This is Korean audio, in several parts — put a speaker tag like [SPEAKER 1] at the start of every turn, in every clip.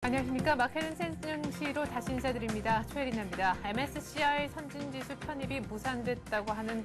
[SPEAKER 1] 안녕하십니까. 마켓은 센스시로 다시 인사드립니다. 최혜린입니다. MSCI 선진지수 편입이 무산됐다고 하는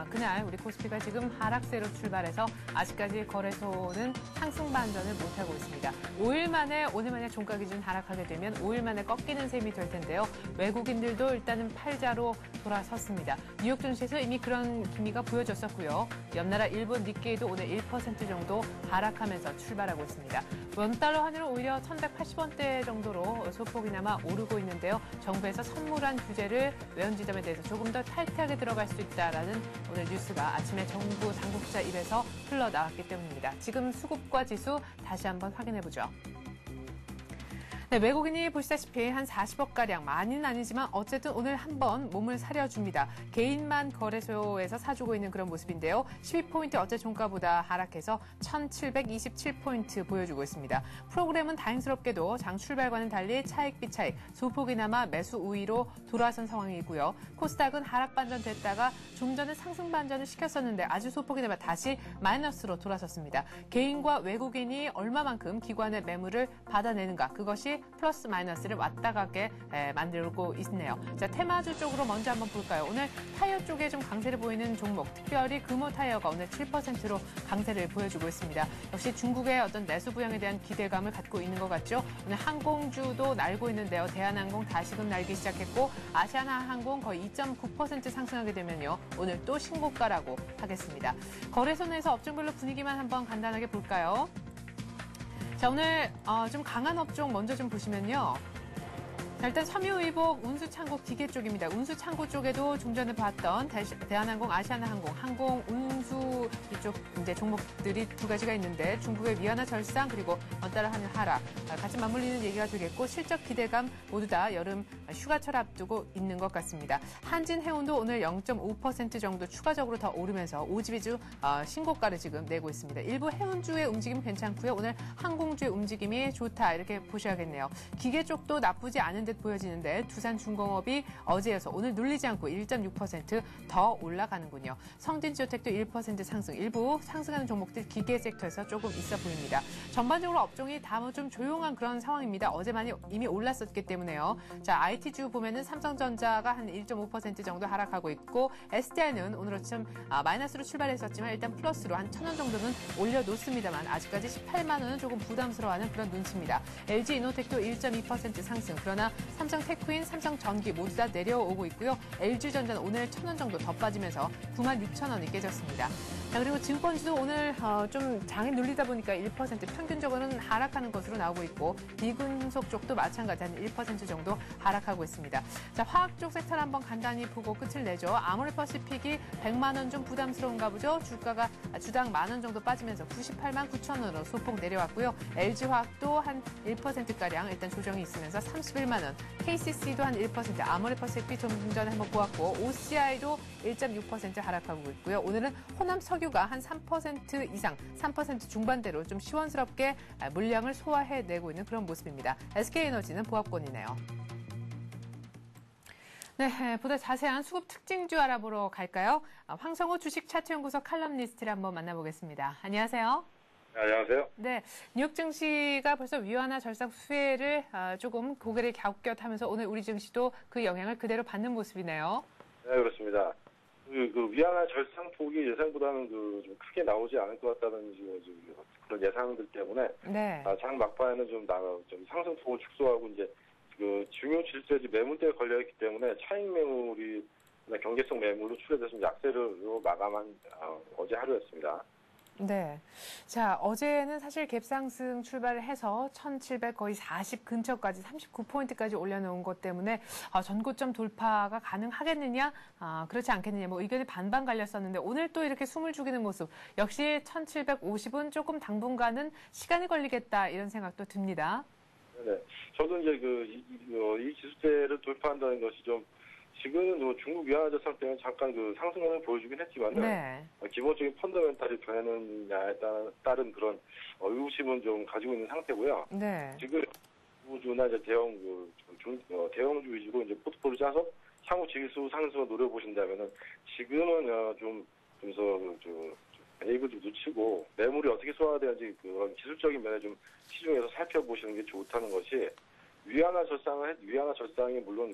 [SPEAKER 1] 그날 우리 코스피가 지금 하락세로 출발해서 아직까지 거래소는 상승 반전을 못하고 있습니다. 5일 만에 오늘 만약 종가 기준 하락하게 되면 5일 만에 꺾이는 셈이 될 텐데요. 외국인들도 일단은 팔자로 돌아섰습니다. 뉴욕 증시에서 이미 그런 기미가 보여졌었고요. 옆나라 일본 니케이도 오늘 1% 정도 하락하면서 출발하고 있습니다. 원달러 환율은 오히려 1,180원대 정도로 소폭이나마 오르고 있는데요. 정부에서 선물한 규제를 외환 지점에 대해서 조금 더 타이트하게 들어갈 수 있다라는 오늘 뉴스가 아침에 정부 당국자 입에서 흘러나왔기 때문입니다. 지금 수급과 지수 다시 한번 확인해보죠. 네, 외국인이 보시다시피 한 40억가량, 많이는 아니지만 어쨌든 오늘 한번 몸을 사려줍니다. 개인만 거래소에서 사주고 있는 그런 모습인데요. 12포인트 어제 종가보다 하락해서 1,727포인트 보여주고 있습니다. 프로그램은 다행스럽게도 장 출발과는 달리 차익 비차익, 소폭이나마 매수 우위로 돌아선 상황이고요. 코스닥은 하락 반전 됐다가 좀 전에 상승 반전을 시켰었는데 아주 소폭이나마 다시 마이너스로 돌아섰습니다. 개인과 외국인이 얼마만큼 기관의 매물을 받아내는가, 그것이 플러스 마이너스를 왔다 가게 만들고 있네요. 자, 테마주 쪽으로 먼저 한번 볼까요? 오늘 타이어 쪽에 좀 강세를 보이는 종목, 특별히 금호 타이어가 오늘 7%로 강세를 보여주고 있습니다. 역시 중국의 어떤 내수 부양에 대한 기대감을 갖고 있는 것 같죠? 오늘 항공주도 날고 있는데요. 대한항공 다시금 날기 시작했고 아시아나항공 거의 2.9% 상승하게 되면요. 오늘 또 신고가라고 하겠습니다. 거래소 내에서 업종별로 분위기만 한번 간단하게 볼까요? 자, 오늘 좀 강한 업종 먼저 좀 보시면요. 자, 일단 섬유의복, 운수창고, 기계 쪽입니다. 운수창고 쪽에도 좀 전에 봤던 대한항공, 아시아나항공, 항공, 운수 이쪽 이제 종목들이 두 가지가 있는데 중국의 위안화 절상 그리고 원달러 환율 하락 같이 맞물리는 얘기가 되겠고 실적 기대감 모두 다 여름 휴가철 앞두고 있는 것 같습니다. 한진해운도 오늘 0.5% 정도 추가적으로 더 오르면서 오지비주 신고가를 지금 내고 있습니다. 일부 해운주의 움직임 괜찮고요. 오늘 항공주의 움직임이 좋다 이렇게 보셔야겠네요. 기계 쪽도 나쁘지 않은 듯 보여지는데 두산중공업이 어제여서 오늘 눌리지 않고 1.6% 더 올라가는군요. 성진주택도 1% 상승, 일부 상승하는 종목들 기계 섹터에서 조금 있어 보입니다. 전반적으로 업종이 다 좀 조용한 그런 상황입니다. 어제 많이 이미 올랐었기 때문에요. 자, IT주 보면은 삼성전자가 한 1.5% 정도 하락하고 있고 SDI는 오늘 아침 마이너스로 출발했었지만 일단 플러스로 한 1,000원 정도는 올려놓습니다만 아직까지 18만 원은 조금 부담스러워하는 그런 눈치입니다. LG이노텍도 1.2% 상승, 그러나 삼성테크인, 삼성전기 모두 다 내려오고 있고요. LG전자는 오늘 1,000원 정도 더 빠지면서 96,000원이 깨졌습니다. 자, 그리고 증권주도 오늘 좀 장에 눌리다 보니까 1% 평균적으로는 하락하는 것으로 나오고 있고 비금속 쪽도 마찬가지 한 1% 정도 하락하고 있습니다. 자, 화학 쪽 섹터를 한번 간단히 보고 끝을 내죠. 아모레퍼시픽이 100만 원 좀 부담스러운가 보죠. 주가가 주당 만 원 정도 빠지면서 98만 9천 원으로 소폭 내려왔고요. LG화학도 한 1%가량 일단 조정이 있으면서 31만 원. KCC도 한 1%, 아모레퍼시픽 좀 전에 한번 보았고 OCI도 1.6% 하락하고 있고요. 오늘은 호남석유가 한 3% 이상, 3% 중반대로 좀 시원스럽게 물량을 소화해내고 있는 그런 모습입니다. SK에너지는 보합권이네요. 네, 보다 자세한 수급 특징주 알아보러 갈까요? 황성호 주식 차트연구소 칼럼니스트를 한번 만나보겠습니다. 안녕하세요.
[SPEAKER 2] 안녕하세요.
[SPEAKER 1] 네, 뉴욕 증시가 벌써 위안화 절상 수혜를 조금 고개를 갸웃갸웃하면서 오늘 우리 증시도 그 영향을 그대로 받는 모습이네요.
[SPEAKER 2] 네, 그렇습니다. 그 위안화 절상폭이 예상보다는 좀 크게 나오지 않을 것 같다는 그런 예상들 때문에
[SPEAKER 1] 네.
[SPEAKER 2] 장 막판에는 좀 상승폭을 축소하고 이제 그 중요 질서지 매물대에 걸려있기 때문에 차익 매물이 경계성 매물로 추려져서 약세로 마감한 어제 하루였습니다.
[SPEAKER 1] 네. 자, 어제는 사실 갭상승 출발을 해서 1,700 거의 40 근처까지 39포인트까지 올려놓은 것 때문에 전고점 돌파가 가능하겠느냐, 그렇지 않겠느냐, 뭐 의견이 반반 갈렸었는데 오늘 또 이렇게 숨을 죽이는 모습. 역시 1,750은 조금 당분간은 시간이 걸리겠다 이런 생각도 듭니다.
[SPEAKER 2] 네. 저도 이제 이 지수대를 돌파한다는 것이 좀 지금은 중국 위안화 절상 때문에 잠깐 상승을 보여주긴 했지만은
[SPEAKER 1] 네.
[SPEAKER 2] 기본적인 펀더멘탈이 변하느냐에 따른 그런 의구심은 좀 가지고 있는 상태고요.
[SPEAKER 1] 네.
[SPEAKER 2] 지금 우주나 이제 대형주 위주로 이제 포트폴리오 짜서 향후 지수 상승을 노려보신다면은 지금은 입을 좀 늦추고 매물이 어떻게 소화되는지 그런 기술적인 면에 좀 시중에서 살펴보시는 게 좋다는 것이 위안화 절상이 물론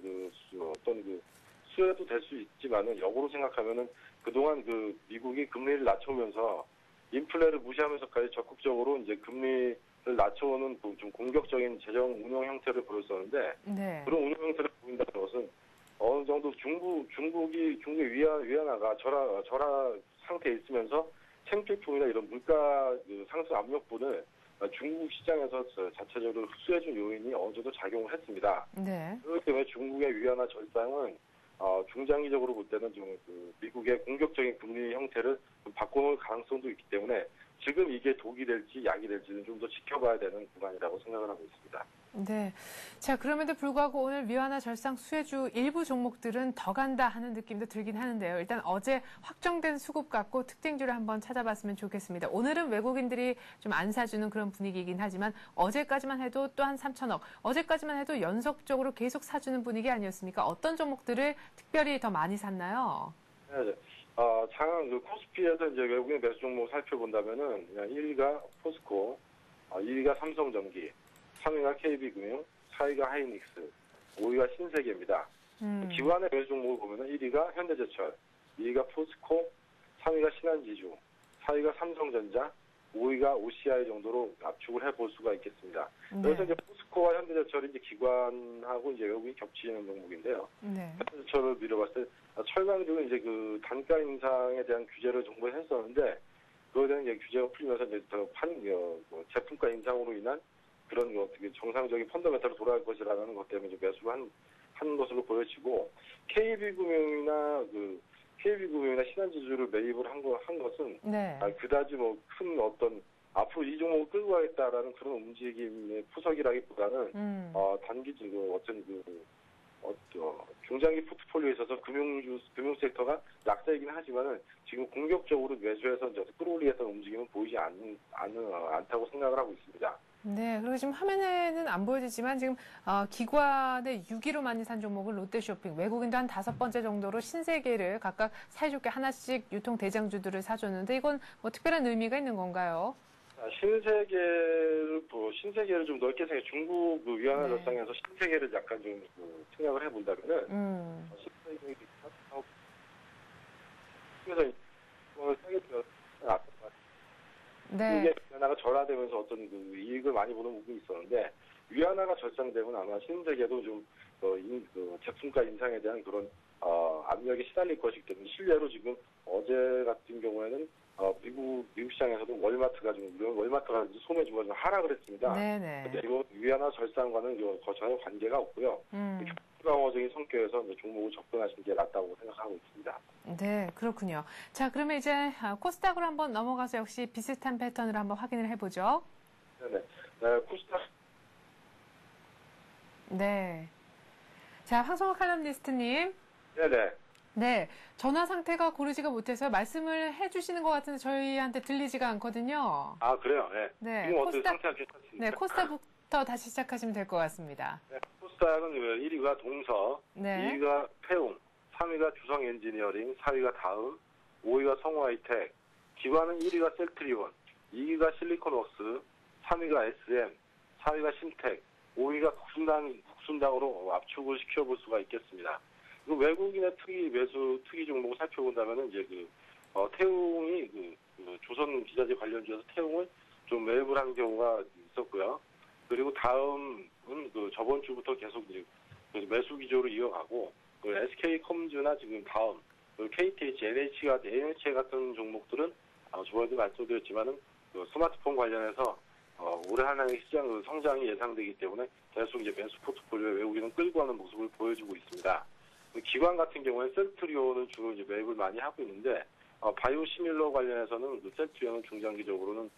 [SPEAKER 2] 어떤 수혜도 될 수 있지만은 역으로 생각하면은 그동안 미국이 금리를 낮춰오면서 인플레를 무시하면서까지 적극적으로 이제 금리를 낮춰오는 좀 공격적인 재정 운용 형태를 보였었는데
[SPEAKER 1] 네.
[SPEAKER 2] 그런 운용 형태를 보인다는 것은 어느 정도 중국의 위안화가 절하 상태에 있으면서 생필품이나 이런 물가 상승 압력분을 중국 시장에서 자체적으로 흡수해준 요인이 어느 정도 작용을 했습니다.
[SPEAKER 1] 네.
[SPEAKER 2] 그렇기 때문에 중국의 위안화 절상은 중장기적으로 볼 때는 좀 미국의 공격적인 금리 형태를 좀 바꿔놓을 가능성도 있기 때문에 지금 이게 독이 될지 약이 될지는 좀 더 지켜봐야 되는 구간이라고 생각을 하고 있습니다.
[SPEAKER 1] 네. 자, 그럼에도 불구하고 오늘 위안화 절상 수혜주 일부 종목들은 더 간다 하는 느낌도 들긴 하는데요. 일단 어제 확정된 수급 갖고 특징주를 한번 찾아봤으면 좋겠습니다. 오늘은 외국인들이 좀 안 사주는 그런 분위기이긴 하지만 어제까지만 해도 또 한 3천억, 어제까지만 해도 연속적으로 계속 사주는 분위기 아니었습니까? 어떤 종목들을 특별히 더 많이 샀나요?
[SPEAKER 2] 네. 코스피에서 이제 외국인 매수 종목 살펴본다면은 1위가 포스코, 2위가 삼성전기, 3위가 KB금융, 4위가 하이닉스, 5위가 신세계입니다. 기관의 매수 종목을 보면은 1위가 현대제철, 2위가 포스코, 3위가 신한지주, 4위가 삼성전자, 5위가 OCI 정도로 압축을 해볼 수가 있겠습니다.
[SPEAKER 1] 네.
[SPEAKER 2] 그래서 이제 포스코와 현대제철이 이제 기관하고 이제 외국인이 겹치는 종목인데요.
[SPEAKER 1] 네.
[SPEAKER 2] 현대제철을 미뤄봤을 때 철강주는 이제 단가 인상에 대한 규제를 정부에 했었는데 그거에 대한 이제 규제가 풀리면서 이제 제품가 인상으로 인한 그런 어떻게 정상적인 펀더멘탈로 돌아갈 것이라는 것 때문에 매수를 한 것으로 보여지고 KB금융이나 신한지주를 매입을 한 것은
[SPEAKER 1] 네.
[SPEAKER 2] 그다지 큰 어떤 앞으로 이 종목을 끌고 가겠다라는 그런 움직임의 푸석이라기보다는 단기적으로 중장기 포트폴리오에 있어서 금융 섹터가 약세이긴 하지만은 지금 공격적으로 매수해서 이제 끌어올리겠다는 움직임은 보이지 않다고 생각을 하고 있습니다.
[SPEAKER 1] 네, 그리고 지금 화면에는 안 보여지지만 지금 기관의 6위로 많이 산 종목은 롯데쇼핑, 외국인도 한 5번째 정도로 신세계를 각각 사이좋게 하나씩 유통 대장주들을 사줬는데 이건 뭐 특별한 의미가 있는 건가요?
[SPEAKER 2] 신세계를 좀 넓게 생각해 중국 위안화 절상에서 신세계를 약간 좀 생각을 해본다면은 신세계 그래서 이걸
[SPEAKER 1] 네.
[SPEAKER 2] 이게 위안화가 절하되면서 어떤 이익을 많이 보는 부분이 있었는데 위안화가 절상되면 아마 신세계도 좀 제품가 인상에 대한 그런 압력이 시달릴 것이기 때문에 실례로 지금 어제 같은 경우에는 미국 시장에서도 월마트가 소매주가 좀 하락을 했습니다.
[SPEAKER 1] 네네.
[SPEAKER 2] 근데 이거 위안화 절상과는 전혀 관계가 없고요. 방어적인 성격에서 종목을 접근하시는 게 낫다고 생각하고 있습니다.
[SPEAKER 1] 네, 그렇군요. 자, 그러면 이제 코스닥으로 한번 넘어가서 역시 비슷한 패턴으로 한번 확인을 해보죠.
[SPEAKER 2] 네네. 코스닥.
[SPEAKER 1] 네. 자, 황성호 칼럼니스트님.
[SPEAKER 2] 네네.
[SPEAKER 1] 네, 전화 상태가 고르지가 못해서 말씀을 해주시는 것 같은데 저희한테 들리지가 않거든요.
[SPEAKER 2] 아, 그래요? 네.
[SPEAKER 1] 네,
[SPEAKER 2] 지금 어떻게 상태가 괜찮습니까?
[SPEAKER 1] 네, 코스닥부터 다시 시작하시면 될 것 같습니다.
[SPEAKER 2] 네, 코스닥은 1위가 동서,
[SPEAKER 1] 네.
[SPEAKER 2] 2위가 태웅, 3위가 주성엔지니어링, 4위가 다음, 5위가 성우하이텍, 기관은 1위가 셀트리온, 2위가 실리콘웍스, 3위가 SM, 4위가 신텍, 5위가 국순당으로 압축을 시켜볼 수가 있겠습니다. 외국인의 투기 종목을 살펴본다면은 이제 태웅이 조선 기자재 관련주에서 태웅을 좀 매입을 한 경우가 있었고요. 그리고 다음은 저번 주부터 계속 이제 매수 기조로 이어가고 SK컴즈나 지금 다음 KTH, NH 같은 종목들은 저번에도 말씀드렸지만은 스마트폰 관련해서 올해 한 해의 시장 성장이 예상되기 때문에 계속 이제 매수 포트폴리오에 외국인은 끌고 가는 모습을 보여주고 있습니다. 기관 같은 경우에 셀트리온은 주로 이제 매입을 많이 하고 있는데 바이오시밀러 관련해서는 셀트리온은 중장기적으로는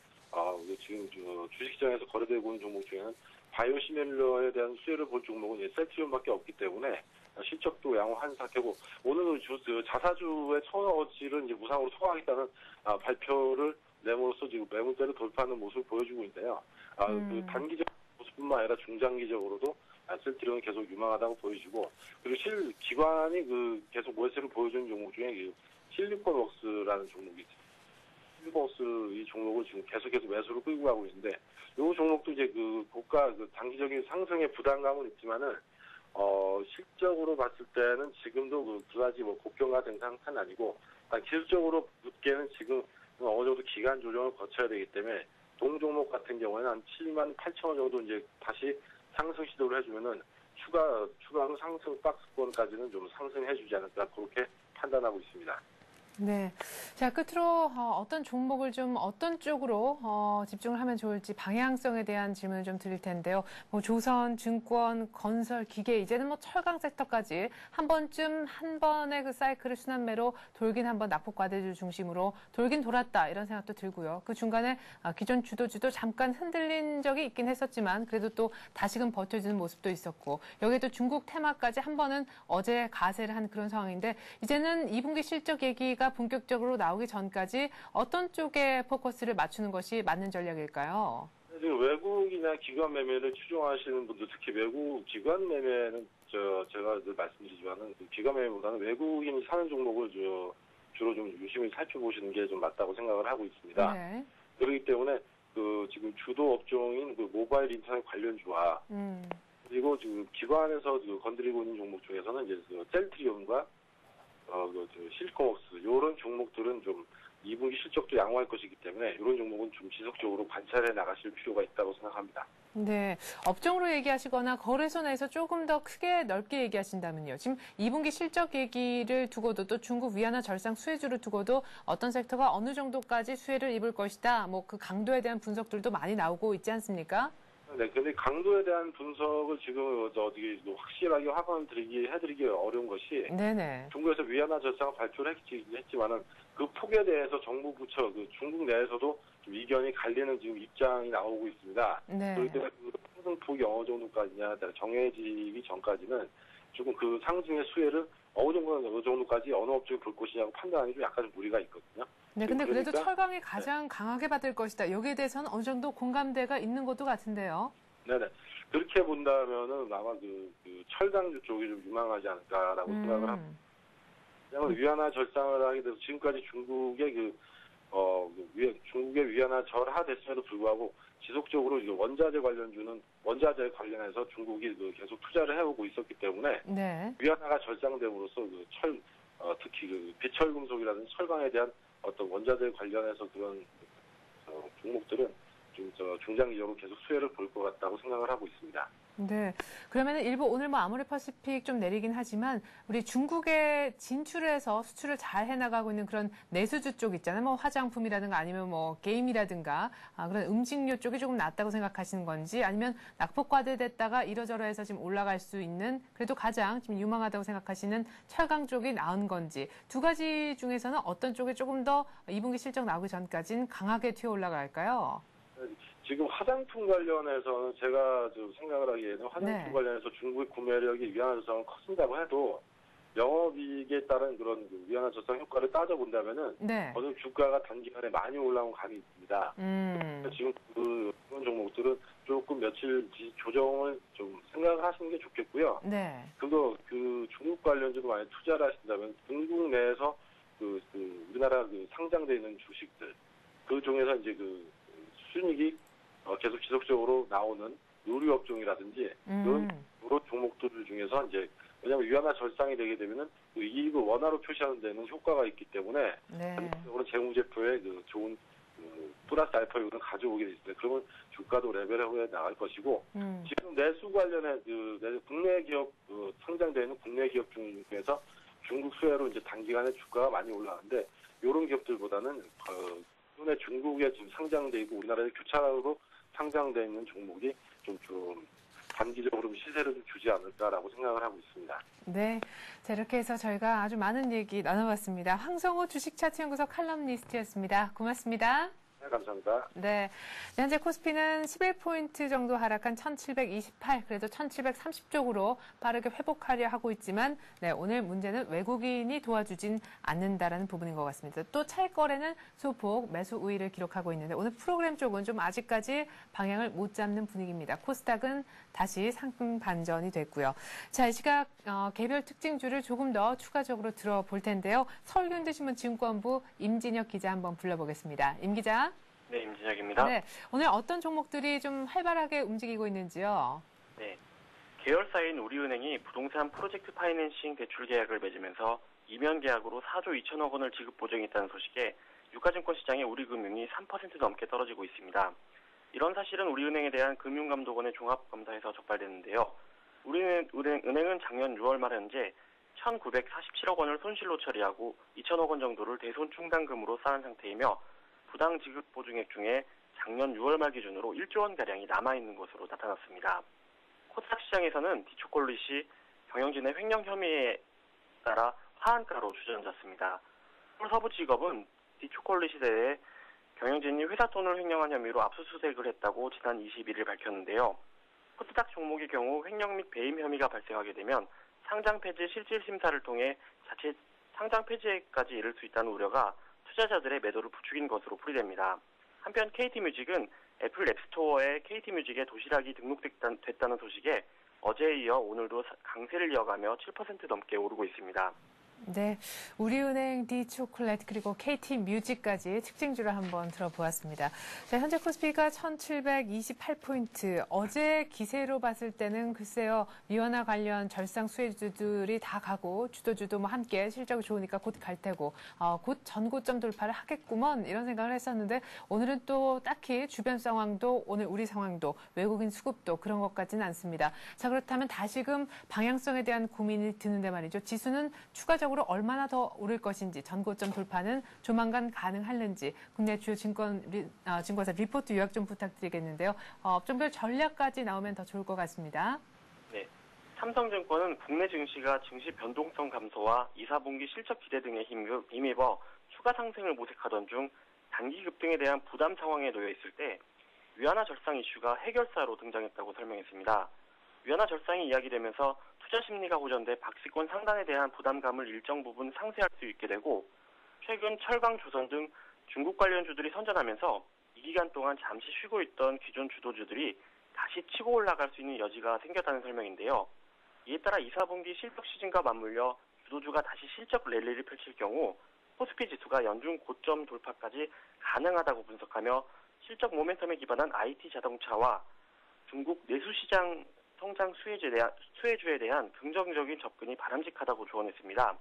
[SPEAKER 2] 지금 주식시장에서 거래되고 있는 종목 중에는 바이오시밀러에 대한 수혜를 볼 종목은 셀트리온밖에 없기 때문에 실적도 양호 한삭하고 오늘 자사주의 처지를 이제 무상으로 소화하겠다는 발표를 내므로써 지금 매물대를 돌파하는 모습을 보여주고 있는데요. 단기적 모습뿐만 아니라 중장기적으로도 셀트리온은 계속 유망하다고 보여지고 그리고 기관이 계속 모세를 보여주는 종목 중에 실리콘웍스라는 종목이 있습니다. 실버스 이 종목을 지금 계속해서 매수로 끌고 가고 있는데, 이 종목도 이제 그 고가 그 단기적인 상승의 부담감은 있지만은 실적으로 봤을 때는 지금도 그다지 뭐 고평가된 상태는 아니고, 기술적으로 붙게는 지금 어느 정도 기간 조정을 거쳐야 되기 때문에 동 종목 같은 경우에는 한 7만 8천 원 정도 이제 다시 상승 시도를 해주면은 추가로 상승 박스권까지는 좀 상승해주지 않을까 그렇게 판단하고 있습니다.
[SPEAKER 1] 네. 자, 끝으로 어떤 종목을 좀 어떤 쪽으로 집중을 하면 좋을지 방향성에 대한 질문을 좀 드릴 텐데요. 뭐 조선, 증권, 건설, 기계, 이제는 뭐 철강 섹터까지 한 번의 그 사이클을 순환매로 돌긴 한번 낙폭 과대주 중심으로 돌긴 돌았다 이런 생각도 들고요. 그 중간에 기존 주도주도 잠깐 흔들린 적이 있긴 했었지만 그래도 또 다시금 버텨주는 모습도 있었고 여기에 또 중국 테마까지 한 번은 어제 가세를 한 그런 상황인데 이제는 2분기 실적 얘기가 본격적으로 나오기 전까지 어떤 쪽에 포커스를 맞추는 것이 맞는 전략일까요?
[SPEAKER 2] 지금 외국이나 기관 매매를 추종하시는 분들, 특히 외국 기관 매매는 제가 늘 말씀드리지만은 기관 매매보다는 외국인이 사는 종목을 주로 좀 유심히 살펴보시는 게 좀 맞다고 생각을 하고 있습니다.
[SPEAKER 1] 네.
[SPEAKER 2] 그렇기 때문에 지금 주도 업종인 모바일 인터넷 관련주와 그리고 지금 기관에서 건드리고 있는 종목 중에서는 이제 셀트리온과 실리콘웍스 이런 종목들은 좀 2분기 실적도 양호할 것이기 때문에 이런 종목은 좀 지속적으로 관찰해 나가실 필요가 있다고 생각합니다.
[SPEAKER 1] 네, 업종으로 얘기하시거나 거래소 내에서 조금 더 크게 넓게 얘기하신다면요. 지금 2분기 실적 얘기를 두고도 또 중국 위안화 절상 수혜주를 두고도 어떤 섹터가 어느 정도까지 수혜를 입을 것이다. 뭐 그 강도에 대한 분석들도 많이 나오고 있지 않습니까?
[SPEAKER 2] 네, 근데 강도에 대한 분석을 지금 확실하게 해드리기 어려운 것이
[SPEAKER 1] 네네.
[SPEAKER 2] 중국에서 위안화 절상을 발표를 했지만은 그 폭에 대해서 정부 부처 중국 내에서도 좀 이견이 갈리는 지금 입장이 나오고 있습니다.
[SPEAKER 1] 네.
[SPEAKER 2] 그렇기 때문에 그 상승폭이 어느 정도까지냐 정해지기 전까지는 조금 그 상승의 수혜를 어느 정도까지 어느 업종이 볼 것이냐고 판단하기 좀 약간 무리가 있거든요.
[SPEAKER 1] 네, 근데 그래도
[SPEAKER 2] 그러니까,
[SPEAKER 1] 철강이 가장 강하게 받을 것이다. 여기에 대해서는 어느 정도 공감대가 있는 것도 같은데요.
[SPEAKER 2] 네네. 그렇게 본다면은 아마 철강주 쪽이 좀 유망하지 않을까라고 생각을 합니다. 왜냐하면 위안화 절상을 하게 돼서 지금까지 중국의 중국의 위안화 절하됐음에도 불구하고 지속적으로 원자재 관련해서 중국이 계속 투자를 해오고 있었기 때문에
[SPEAKER 1] 네.
[SPEAKER 2] 위안화가 절상됨으로써 특히 비철금속이라든지 철강에 대한 어떤 원자재 관련해서 그런 종목들은 좀 중장기적으로 계속 수혜를 볼 것 같다고 생각을 하고 있습니다.
[SPEAKER 1] 네. 그러면 일부 오늘 뭐 아모레퍼시픽 좀 내리긴 하지만 우리 중국에 진출을 해서 수출을 잘 해나가고 있는 그런 내수주 쪽 있잖아요. 뭐 화장품이라든가 아니면 뭐 게임이라든가 그런 음식료 쪽이 조금 낫다고 생각하시는 건지 아니면 낙폭 과대됐다가 이러저러해서 지금 올라갈 수 있는 그래도 가장 지금 유망하다고 생각하시는 철강 쪽이 나은 건지 두 가지 중에서는 어떤 쪽이 조금 더 2분기 실적 나오기 전까지는 강하게 튀어 올라갈까요?
[SPEAKER 2] 지금 화장품 관련해서는 제가 좀 생각을 하기에는 화장품 관련해서 중국의 구매력이 위안화 절상은 커진다고 해도 영업이익에 따른 그런 위안화 절상 효과를 따져본다면은 어느 주가가 단기간에 많이 올라온 감이 있습니다. 지금 그런 종목들은 조금 며칠 조정을 좀 생각을 하시는 게 좋겠고요.
[SPEAKER 1] 네.
[SPEAKER 2] 그 중국 관련주로 많이 투자를 하신다면 중국 내에서 우리나라 상장되어 있는 주식들 그 중에서 이제 순이익이 계속 지속적으로 나오는 의류 업종이라든지 이런 종목들 종목들 중에서 이제 왜냐하면 위안화 절상이 되게 되면은 그 이익을 원화로 표시하는 데는 효과가 있기 때문에 한편으로 재무제표에 좋은 플러스 알파 요인을 가져오게 돼 있습니다. 그러면 주가도 레벨에 나갈 것이고 지금 내수 관련해 국내 기업 상장되는 국내 기업 중에서 중국 수혜로 이제 단기간에 주가가 많이 올라가는데 이런 기업들보다는 기존에 중국에 지금 상장돼 있고 우리나라에 교차로 상장돼 있는 종목이 좀 단기적으로 시세를 좀 주지 않을까라고 생각을 하고 있습니다.
[SPEAKER 1] 네, 자 이렇게 해서 저희가 아주 많은 얘기 나눠봤습니다. 황성호 주식차트연구소 칼럼니스트였습니다. 고맙습니다.
[SPEAKER 2] 네, 감사합니다.
[SPEAKER 1] 네. 현재 코스피는 11포인트 정도 하락한 1728, 그래도 1730 쪽으로 빠르게 회복하려 하고 있지만, 네, 오늘 문제는 외국인이 도와주진 않는다라는 부분인 것 같습니다. 또 차익거래는 소폭 매수 우위를 기록하고 있는데, 오늘 프로그램 쪽은 좀 아직까지 방향을 못 잡는 분위기입니다. 코스닥은 다시 상승 반전이 됐고요. 자, 이 시각 개별 특징주를 조금 더 추가적으로 들어볼 텐데요. 서울경제신문 증권부 임진혁 기자 한번 불러보겠습니다. 임 기자.
[SPEAKER 3] 네, 임진혁입니다.
[SPEAKER 1] 네, 오늘 어떤 종목들이 좀 활발하게 움직이고 있는지요?
[SPEAKER 3] 네, 계열사인 우리은행이 부동산 프로젝트 파이낸싱 대출 계약을 맺으면서 이면 계약으로 4조 2천억 원을 지급 보증했다는 소식에 유가증권 시장의 우리금융이 3% 넘게 떨어지고 있습니다. 이런 사실은 우리은행에 대한 금융감독원의 종합검사에서 적발됐는데요. 우리은행은 작년 6월 말 현재 1,947억 원을 손실로 처리하고 2천억 원 정도를 대손 충당금으로 쌓은 상태이며 부당 지급 보증액 중에 작년 6월 말 기준으로 1조 원가량이 남아있는 것으로 나타났습니다. 코스닥 시장에서는 디초콜릿이 경영진의 횡령 혐의에 따라 하한가로 주저앉았습니다. 서울서부지법은 디초콜릿에 대해 경영진이 회사 돈을 횡령한 혐의로 압수수색을 했다고 지난 21일 밝혔는데요. 코스닥 종목의 경우 횡령 및 배임 혐의가 발생하게 되면 상장 폐지 실질 심사를 통해 자칫 상장 폐지까지 이를 수 있다는 우려가 투자자들의 매도를 부추긴 것으로 풀이됩니다. 한편 KT뮤직은 애플 앱스토어에 KT뮤직의 도시락이 등록됐다는 소식에 어제에 이어 오늘도 강세를 이어가며 7% 넘게 오르고 있습니다.
[SPEAKER 1] 네, 우리은행, 디초콜릿 그리고 KT뮤직까지 특징주를 한번 들어보았습니다. 자, 현재 코스피가 1728포인트. 어제 기세로 봤을 때는 글쎄요, 위원화 관련 절상 수혜주들이 다 가고 주도주도 뭐 함께 실적이 좋으니까 곧 갈 테고 곧 전고점 돌파를 하겠구먼 이런 생각을 했었는데 오늘은 또 딱히 주변 상황도 오늘 우리 상황도 외국인 수급도 그런 것 같지는 않습니다. 자, 그렇다면 다시금 방향성에 대한 고민이 드는데 말이죠. 지수는 추가적으로 얼마나 더 오를 것인지 전고점 돌파는 조만간 가능할는지 국내 주요 증권사 리포트 요약 좀 부탁드리겠는데요. 업종별 전략까지 나오면 더 좋을 것 같습니다.
[SPEAKER 3] 네, 삼성증권은 국내 증시가 증시 변동성 감소와 2, 4분기 실적 기대 등에 힘입어 추가 상승을 모색하던 중 단기 급등에 대한 부담 상황에 놓여 있을 때 위안화 절상 이슈가 해결사로 등장했다고 설명했습니다. 위안화 절상이 이야기되면서 투자 심리가 호전돼 박스권 상단에 대한 부담감을 일정 부분 상쇄할 수 있게 되고 최근 철강, 조선 등 중국 관련주들이 선전하면서 이 기간 동안 잠시 쉬고 있던 기존 주도주들이 다시 치고 올라갈 수 있는 여지가 생겼다는 설명인데요. 이에 따라 2, 4분기 실적 시즌과 맞물려 주도주가 다시 실적 랠리를 펼칠 경우 코스피 지수가 연중 고점 돌파까지 가능하다고 분석하며 실적 모멘텀에 기반한 IT 자동차와 중국 내수시장 성장 수혜주에 대한 긍정적인 접근이 바람직하다고 조언했습니다.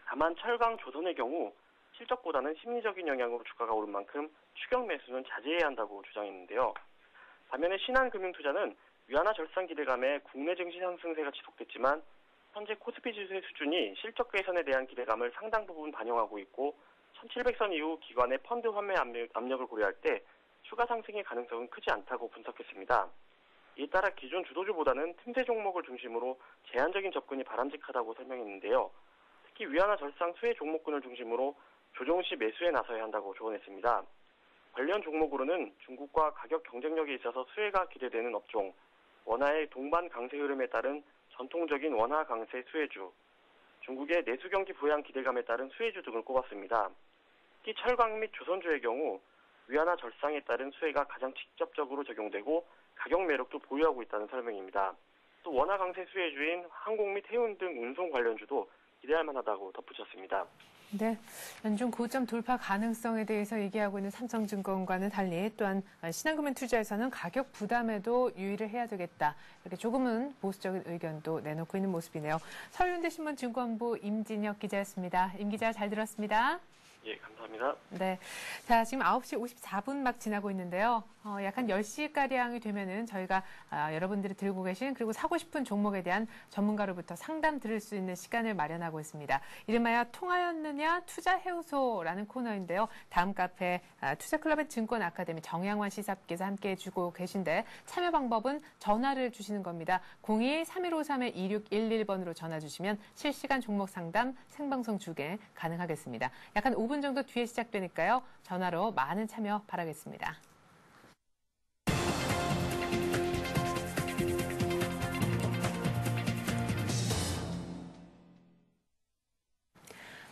[SPEAKER 3] 다만 철강, 조선의 경우 실적보다는 심리적인 영향으로 주가가 오른 만큼 추격 매수는 자제해야 한다고 주장했는데요. 반면에 신한금융투자는 위안화 절상 기대감에 국내 증시 상승세가 지속됐지만 현재 코스피 지수의 수준이 실적 개선에 대한 기대감을 상당 부분 반영하고 있고 1700선 이후 기관의 펀드 환매 압력을 고려할 때 추가 상승의 가능성은 크지 않다고 분석했습니다. 이에 따라 기존 주도주보다는 틈새 종목을 중심으로 제한적인 접근이 바람직하다고 설명했는데요. 특히 위안화 절상 수혜 종목군을 중심으로 조정 시 매수에 나서야 한다고 조언했습니다. 관련 종목으로는 중국과 가격 경쟁력에 있어서 수혜가 기대되는 업종, 원화의 동반 강세 흐름에 따른 전통적인 원화 강세 수혜주, 중국의 내수 경기 부양 기대감에 따른 수혜주 등을 꼽았습니다. 특히 철강 및 조선주의 경우 위안화 절상에 따른 수혜가 가장 직접적으로 적용되고 가격 매력도 보유하고 있다는 설명입니다. 또 원화 강세 수혜주인 항공 및 해운 등 운송 관련주도 기대할 만하다고 덧붙였습니다.
[SPEAKER 1] 네, 연중 고점 돌파 가능성에 대해서 얘기하고 있는 삼성증권과는 달리 또한 신한금융투자에서는 가격 부담에도 유의를 해야 되겠다. 이렇게 조금은 보수적인 의견도 내놓고 있는 모습이네요. 서울현대신문 증권부 임진혁 기자였습니다. 임 기자 잘 들었습니다.
[SPEAKER 3] 예, 감사합니다.
[SPEAKER 1] 네. 자, 지금 9시 54분 막 지나고 있는데요. 약 한 10시가량이 되면은 저희가 여러분들이 들고 계신 그리고 사고 싶은 종목에 대한 전문가로부터 상담 들을 수 있는 시간을 마련하고 있습니다. 이름하여 통하였느냐 투자해우소라는 코너인데요. 다음 카페 투자클럽의 증권 아카데미 정양환 시사께서 함께해 주고 계신데 참여 방법은 전화를 주시는 겁니다. 02-3153-2611번으로 전화 주시면 실시간 종목 상담 생방송 중에 가능하겠습니다. 약 한 5분 5분 정도 뒤에 시작되니까요. 전화로 많은 참여 바라겠습니다.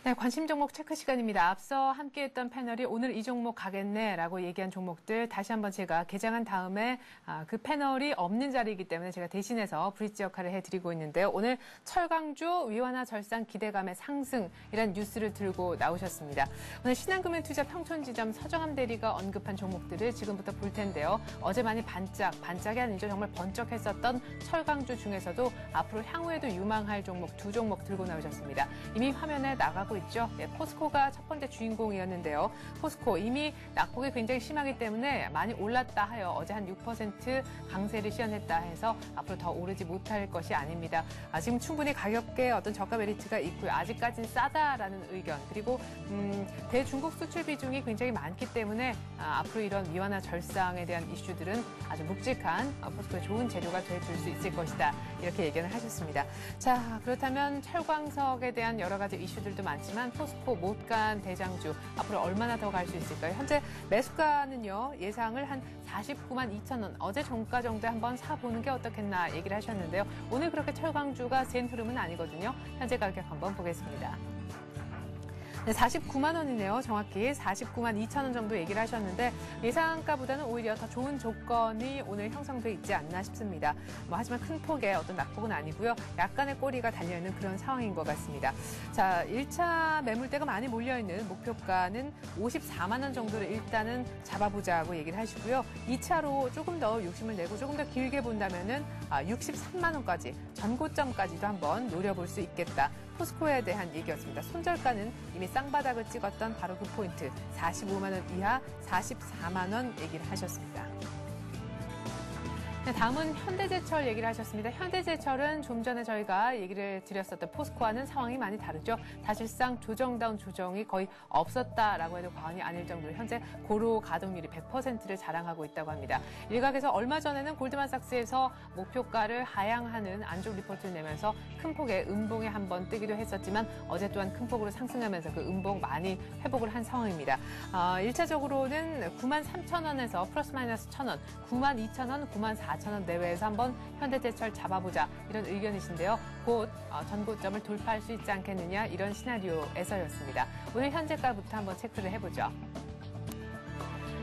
[SPEAKER 1] 네, 관심 종목 체크 시간입니다. 앞서 함께했던 패널이 오늘 이 종목 가겠네라고 얘기한 종목들 다시 한번 제가 개장한 다음에 그 패널이 없는 자리이기 때문에 제가 대신해서 브릿지 역할을 해드리고 있는데요. 오늘 철강주 위완화 절상 기대감의 상승 이란 뉴스를 들고 나오셨습니다. 오늘 신한금융투자 평촌지점 서정함 대리가 언급한 종목들을 지금부터 볼 텐데요. 어제 많이 반짝이 아니죠. 정말 번쩍했었던 철강주 중에서도 앞으로 향후에도 유망할 종목 두 종목 들고 나오셨습니다. 이미 화면에 나가고 있죠. 네, 포스코가 첫 번째 주인공이었는데요. 포스코 이미 낙폭이 굉장히 심하기 때문에 많이 올랐다 하여 어제 한 6% 강세를 시현했다 해서 앞으로 더 오르지 못할 것이 아닙니다. 지금 충분히 가격에 어떤 저가 메리트가 있고요. 아직까지는 싸다라는 의견 그리고 대중국 수출 비중이 굉장히 많기 때문에 앞으로 이런 위완화 절상에 대한 이슈들은 아주 묵직한 포스코의 좋은 재료가 될 수 있을 것이다. 이렇게 예견을 하셨습니다. 자, 그렇다면 철광석에 대한 여러 가지 이슈들도 많지만 포스코 못간 대장주 앞으로 얼마나 더 갈 수 있을까요? 현재 매수가는요. 예상을 한 49만 2천 원 어제 종가 정도에 한번 사보는 게 어떻겠나 얘기를 하셨는데요. 오늘 그렇게 철광주가 센 흐름은 아니거든요. 현재 가격 한번 보겠습니다. 네, 49만 원이네요. 정확히 49만 2천 원 정도 얘기를 하셨는데 예상가보다는 오히려 더 좋은 조건이 오늘 형성돼 있지 않나 싶습니다. 하지만 큰 폭의 어떤 낙폭은 아니고요. 약간의 꼬리가 달려있는 그런 상황인 것 같습니다. 자, 1차 매물대가 많이 몰려있는 목표가는 54만 원 정도를 일단은 잡아보자고 얘기를 하시고요. 2차로 조금 더 욕심을 내고 조금 더 길게 본다면은 63만 원까지 전고점까지도 한번 노려볼 수 있겠다. 포스코에 대한 얘기였습니다. 손절가는 이미 쌍바닥을 찍었던 바로 그 포인트 45만 원 이하 44만 원 얘기를 하셨습니다. 네, 다음은 현대제철 얘기를 하셨습니다. 현대제철은 좀 전에 저희가 얘기를 드렸었던 포스코와는 상황이 많이 다르죠. 사실상 조정다운 조정이 거의 없었다라고 해도 과언이 아닐 정도로 현재 고로 가동률이 100%를 자랑하고 있다고 합니다. 일각에서 얼마 전에는 골드만삭스에서 목표가를 하향하는 안 좋은 리포트를 내면서 큰 폭의 음봉에 한번 뜨기도 했었지만 어제 또한 큰 폭으로 상승하면서 그 음봉 많이 회복을 한 상황입니다. 1차적으로는 9만 3천 원에서 플러스 마이너스 1,000원, 9만 2천 원, 9만 4천 원 내외에서 한번 현대제철 잡아보자 이런 의견이신데요. 곧 전고점을 돌파할 수 있지 않겠느냐 이런 시나리오에서였습니다. 오늘 현재가부터 한번 체크를 해보죠.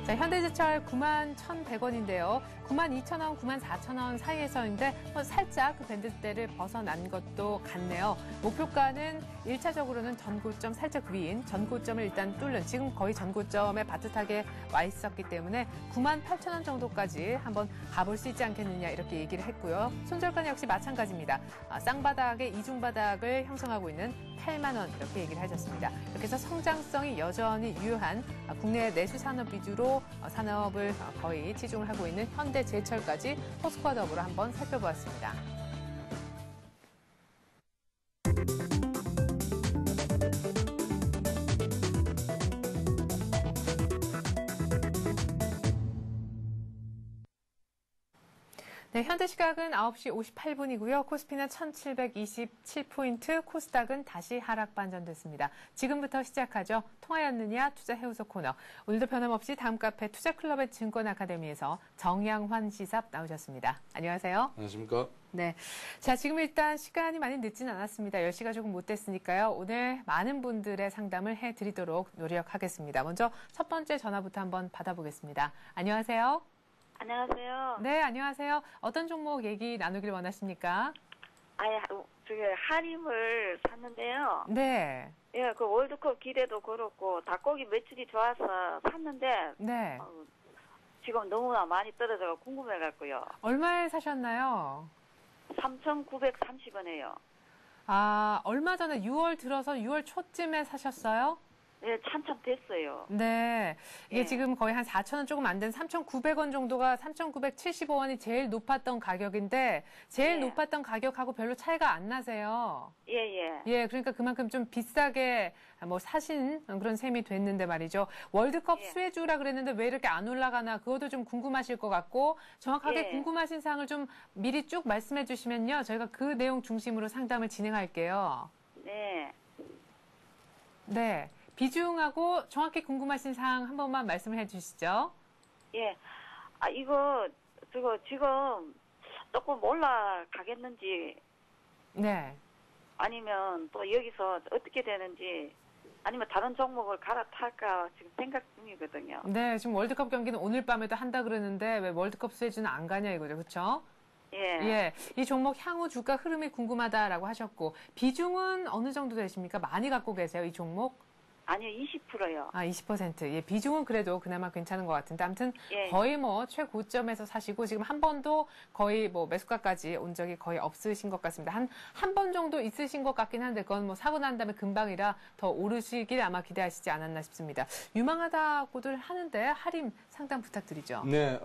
[SPEAKER 1] 자, 현대제철 9만 1,100원인데요. 9만 2천 원, 9만 4천 원 사이에서인데 살짝 그 밴드대를 벗어난 것도 같네요. 목표가는 1차적으로는 전고점 살짝 위인 전고점을 일단 뚫는 지금 거의 전고점에 바듯하게 와 있었기 때문에 9만 8천 원 정도까지 한번 가볼 수 있지 않겠느냐 이렇게 얘기를 했고요. 손절가는 역시 마찬가지입니다. 쌍바닥의 이중바닥을 형성하고 있는 8만 원 이렇게 얘기를 하셨습니다. 이렇게 해서 성장성이 여전히 유효한 국내 내수 산업 위주로 산업을 거의 치중을 하고 있는 현대제철까지 포스코와 더불어 한번 살펴보았습니다. 네, 현재 시각은 9시 58분이고요. 코스피는 1727포인트, 코스닥은 다시 하락 반전됐습니다. 지금부터 시작하죠. 통화였느냐 투자해우소 코너. 오늘도 변함없이 다음 카페 투자클럽의 증권 아카데미에서 정양환 시삽 나오셨습니다. 안녕하세요.
[SPEAKER 4] 안녕하십니까.
[SPEAKER 1] 네. 자, 지금 일단 시간이 많이 늦진 않았습니다. 10시가 조금 못 됐으니까요. 오늘 많은 분들의 상담을 해드리도록 노력하겠습니다. 먼저 첫 번째 전화부터 한번 받아보겠습니다. 안녕하세요.
[SPEAKER 5] 안녕하세요.
[SPEAKER 1] 네, 안녕하세요. 어떤 종목 얘기 나누길 원하십니까?
[SPEAKER 5] 하림을 샀는데요.
[SPEAKER 1] 네.
[SPEAKER 5] 예, 그 월드컵 기대도 그렇고 닭고기 매출이 좋아서 샀는데
[SPEAKER 1] 네.
[SPEAKER 5] 지금 너무나 많이 떨어져서 궁금해갖고요.
[SPEAKER 1] 얼마에 사셨나요?
[SPEAKER 5] 3,930원이에요.
[SPEAKER 1] 아, 얼마 전에 6월 들어서 6월 초쯤에 사셨어요?
[SPEAKER 5] 네, 한참 됐어요.
[SPEAKER 1] 네. 이게
[SPEAKER 5] 예.
[SPEAKER 1] 지금 거의 한 4,000원 조금 안 된 3,900원 정도가 3,975원이 제일 높았던 가격인데 제일
[SPEAKER 5] 예.
[SPEAKER 1] 높았던 가격하고 별로 차이가 안 나세요.
[SPEAKER 5] 예.
[SPEAKER 1] 예, 그러니까 그만큼 좀 비싸게 사신 그런 셈이 됐는데 말이죠. 월드컵
[SPEAKER 5] 예.
[SPEAKER 1] 수혜주라 그랬는데 왜 이렇게 안 올라가나 그것도 좀 궁금하실 것 같고 정확하게
[SPEAKER 5] 예.
[SPEAKER 1] 궁금하신 사항을 좀 미리 쭉 말씀해 주시면요. 저희가 그 내용 중심으로 상담을 진행할게요.
[SPEAKER 5] 네.
[SPEAKER 1] 네. 비중하고 정확히 궁금하신 사항 한 번만 말씀을 해주시죠.
[SPEAKER 5] 예. 이거 지금 조금 올라가겠는지
[SPEAKER 1] 네.
[SPEAKER 5] 아니면 또 여기서 어떻게 되는지 아니면 다른 종목을 갈아탈까 지금 생각 중이거든요.
[SPEAKER 1] 네, 지금 월드컵 경기는 오늘 밤에도 한다 그러는데 왜 월드컵 수혜주는 안 가냐 이거죠, 그렇죠?
[SPEAKER 5] 예.
[SPEAKER 1] 예, 이 종목 향후 주가 흐름이 궁금하다라고 하셨고 비중은 어느 정도 되십니까? 많이 갖고 계세요, 이 종목?
[SPEAKER 5] 아니요, 20%요.
[SPEAKER 1] 20%. 예, 비중은 그래도 그나마 괜찮은 것 같은데 아무튼
[SPEAKER 5] 예.
[SPEAKER 1] 거의 뭐 최고점에서 사시고 지금 한 번도 거의 뭐 매수가까지 온 적이 거의 없으신 것 같습니다. 한 번 정도 있으신 것 같긴 한데 그건 뭐 사고 난 다음에 금방이라 더 오르시길 아마 기대하시지 않았나 싶습니다. 유망하다고들 하는데 할인 상담 부탁드리죠.
[SPEAKER 4] 네,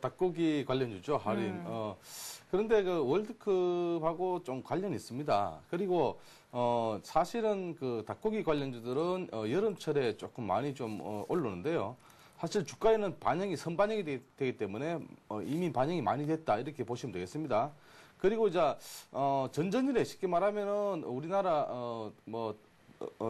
[SPEAKER 4] 닭고기 관련주죠, 할인. 그런데 그 월드컵하고 좀 관련이 있습니다. 그리고 사실은 그 닭고기 관련주들은 여름철에 조금 많이 좀 오르는데요. 사실 주가에는 선반영이 되기 때문에 이미 반영이 많이 됐다 이렇게 보시면 되겠습니다. 그리고 이제 전전일에 쉽게 말하면은 우리나라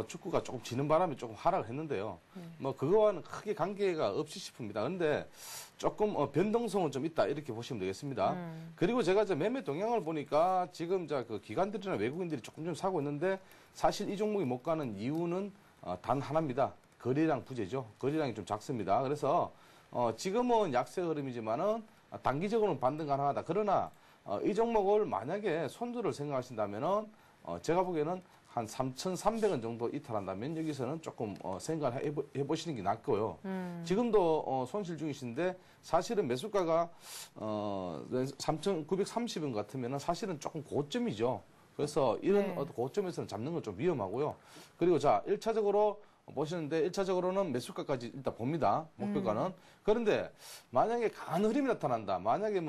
[SPEAKER 4] 축구가 조금 지는 바람에 조금 하락을 했는데요. 뭐 그거와는 크게 관계가 없이 싶습니다. 그런데 조금 변동성은 좀 있다 이렇게 보시면 되겠습니다. 그리고 제가 매매 동향을 보니까 지금 그 기관들이나 외국인들이 조금 좀 사고 있는데 사실 이 종목이 못 가는 이유는 단 하나입니다. 거래량 부재죠. 거래량이 좀 작습니다. 그래서 지금은 약세 흐름이지만은 단기적으로는 반등 가능하다. 그러나 이 종목을 만약에 손들을 생각하신다면은 제가 보기에는 한 3,300원 정도 이탈한다면 여기서는 조금 생각을 해보시는 게 낫고요. 지금도 손실 중이신데 사실은 매수가가 3,930원 같으면 사실은 조금 고점이죠. 그래서 이런 고점에서는 잡는 건 좀 위험하고요. 그리고 자 1차적으로 보시는데 1차적으로는 매수가까지 일단 봅니다. 목표가는. 그런데 만약에 강한 흐름이 나타난다. 만약에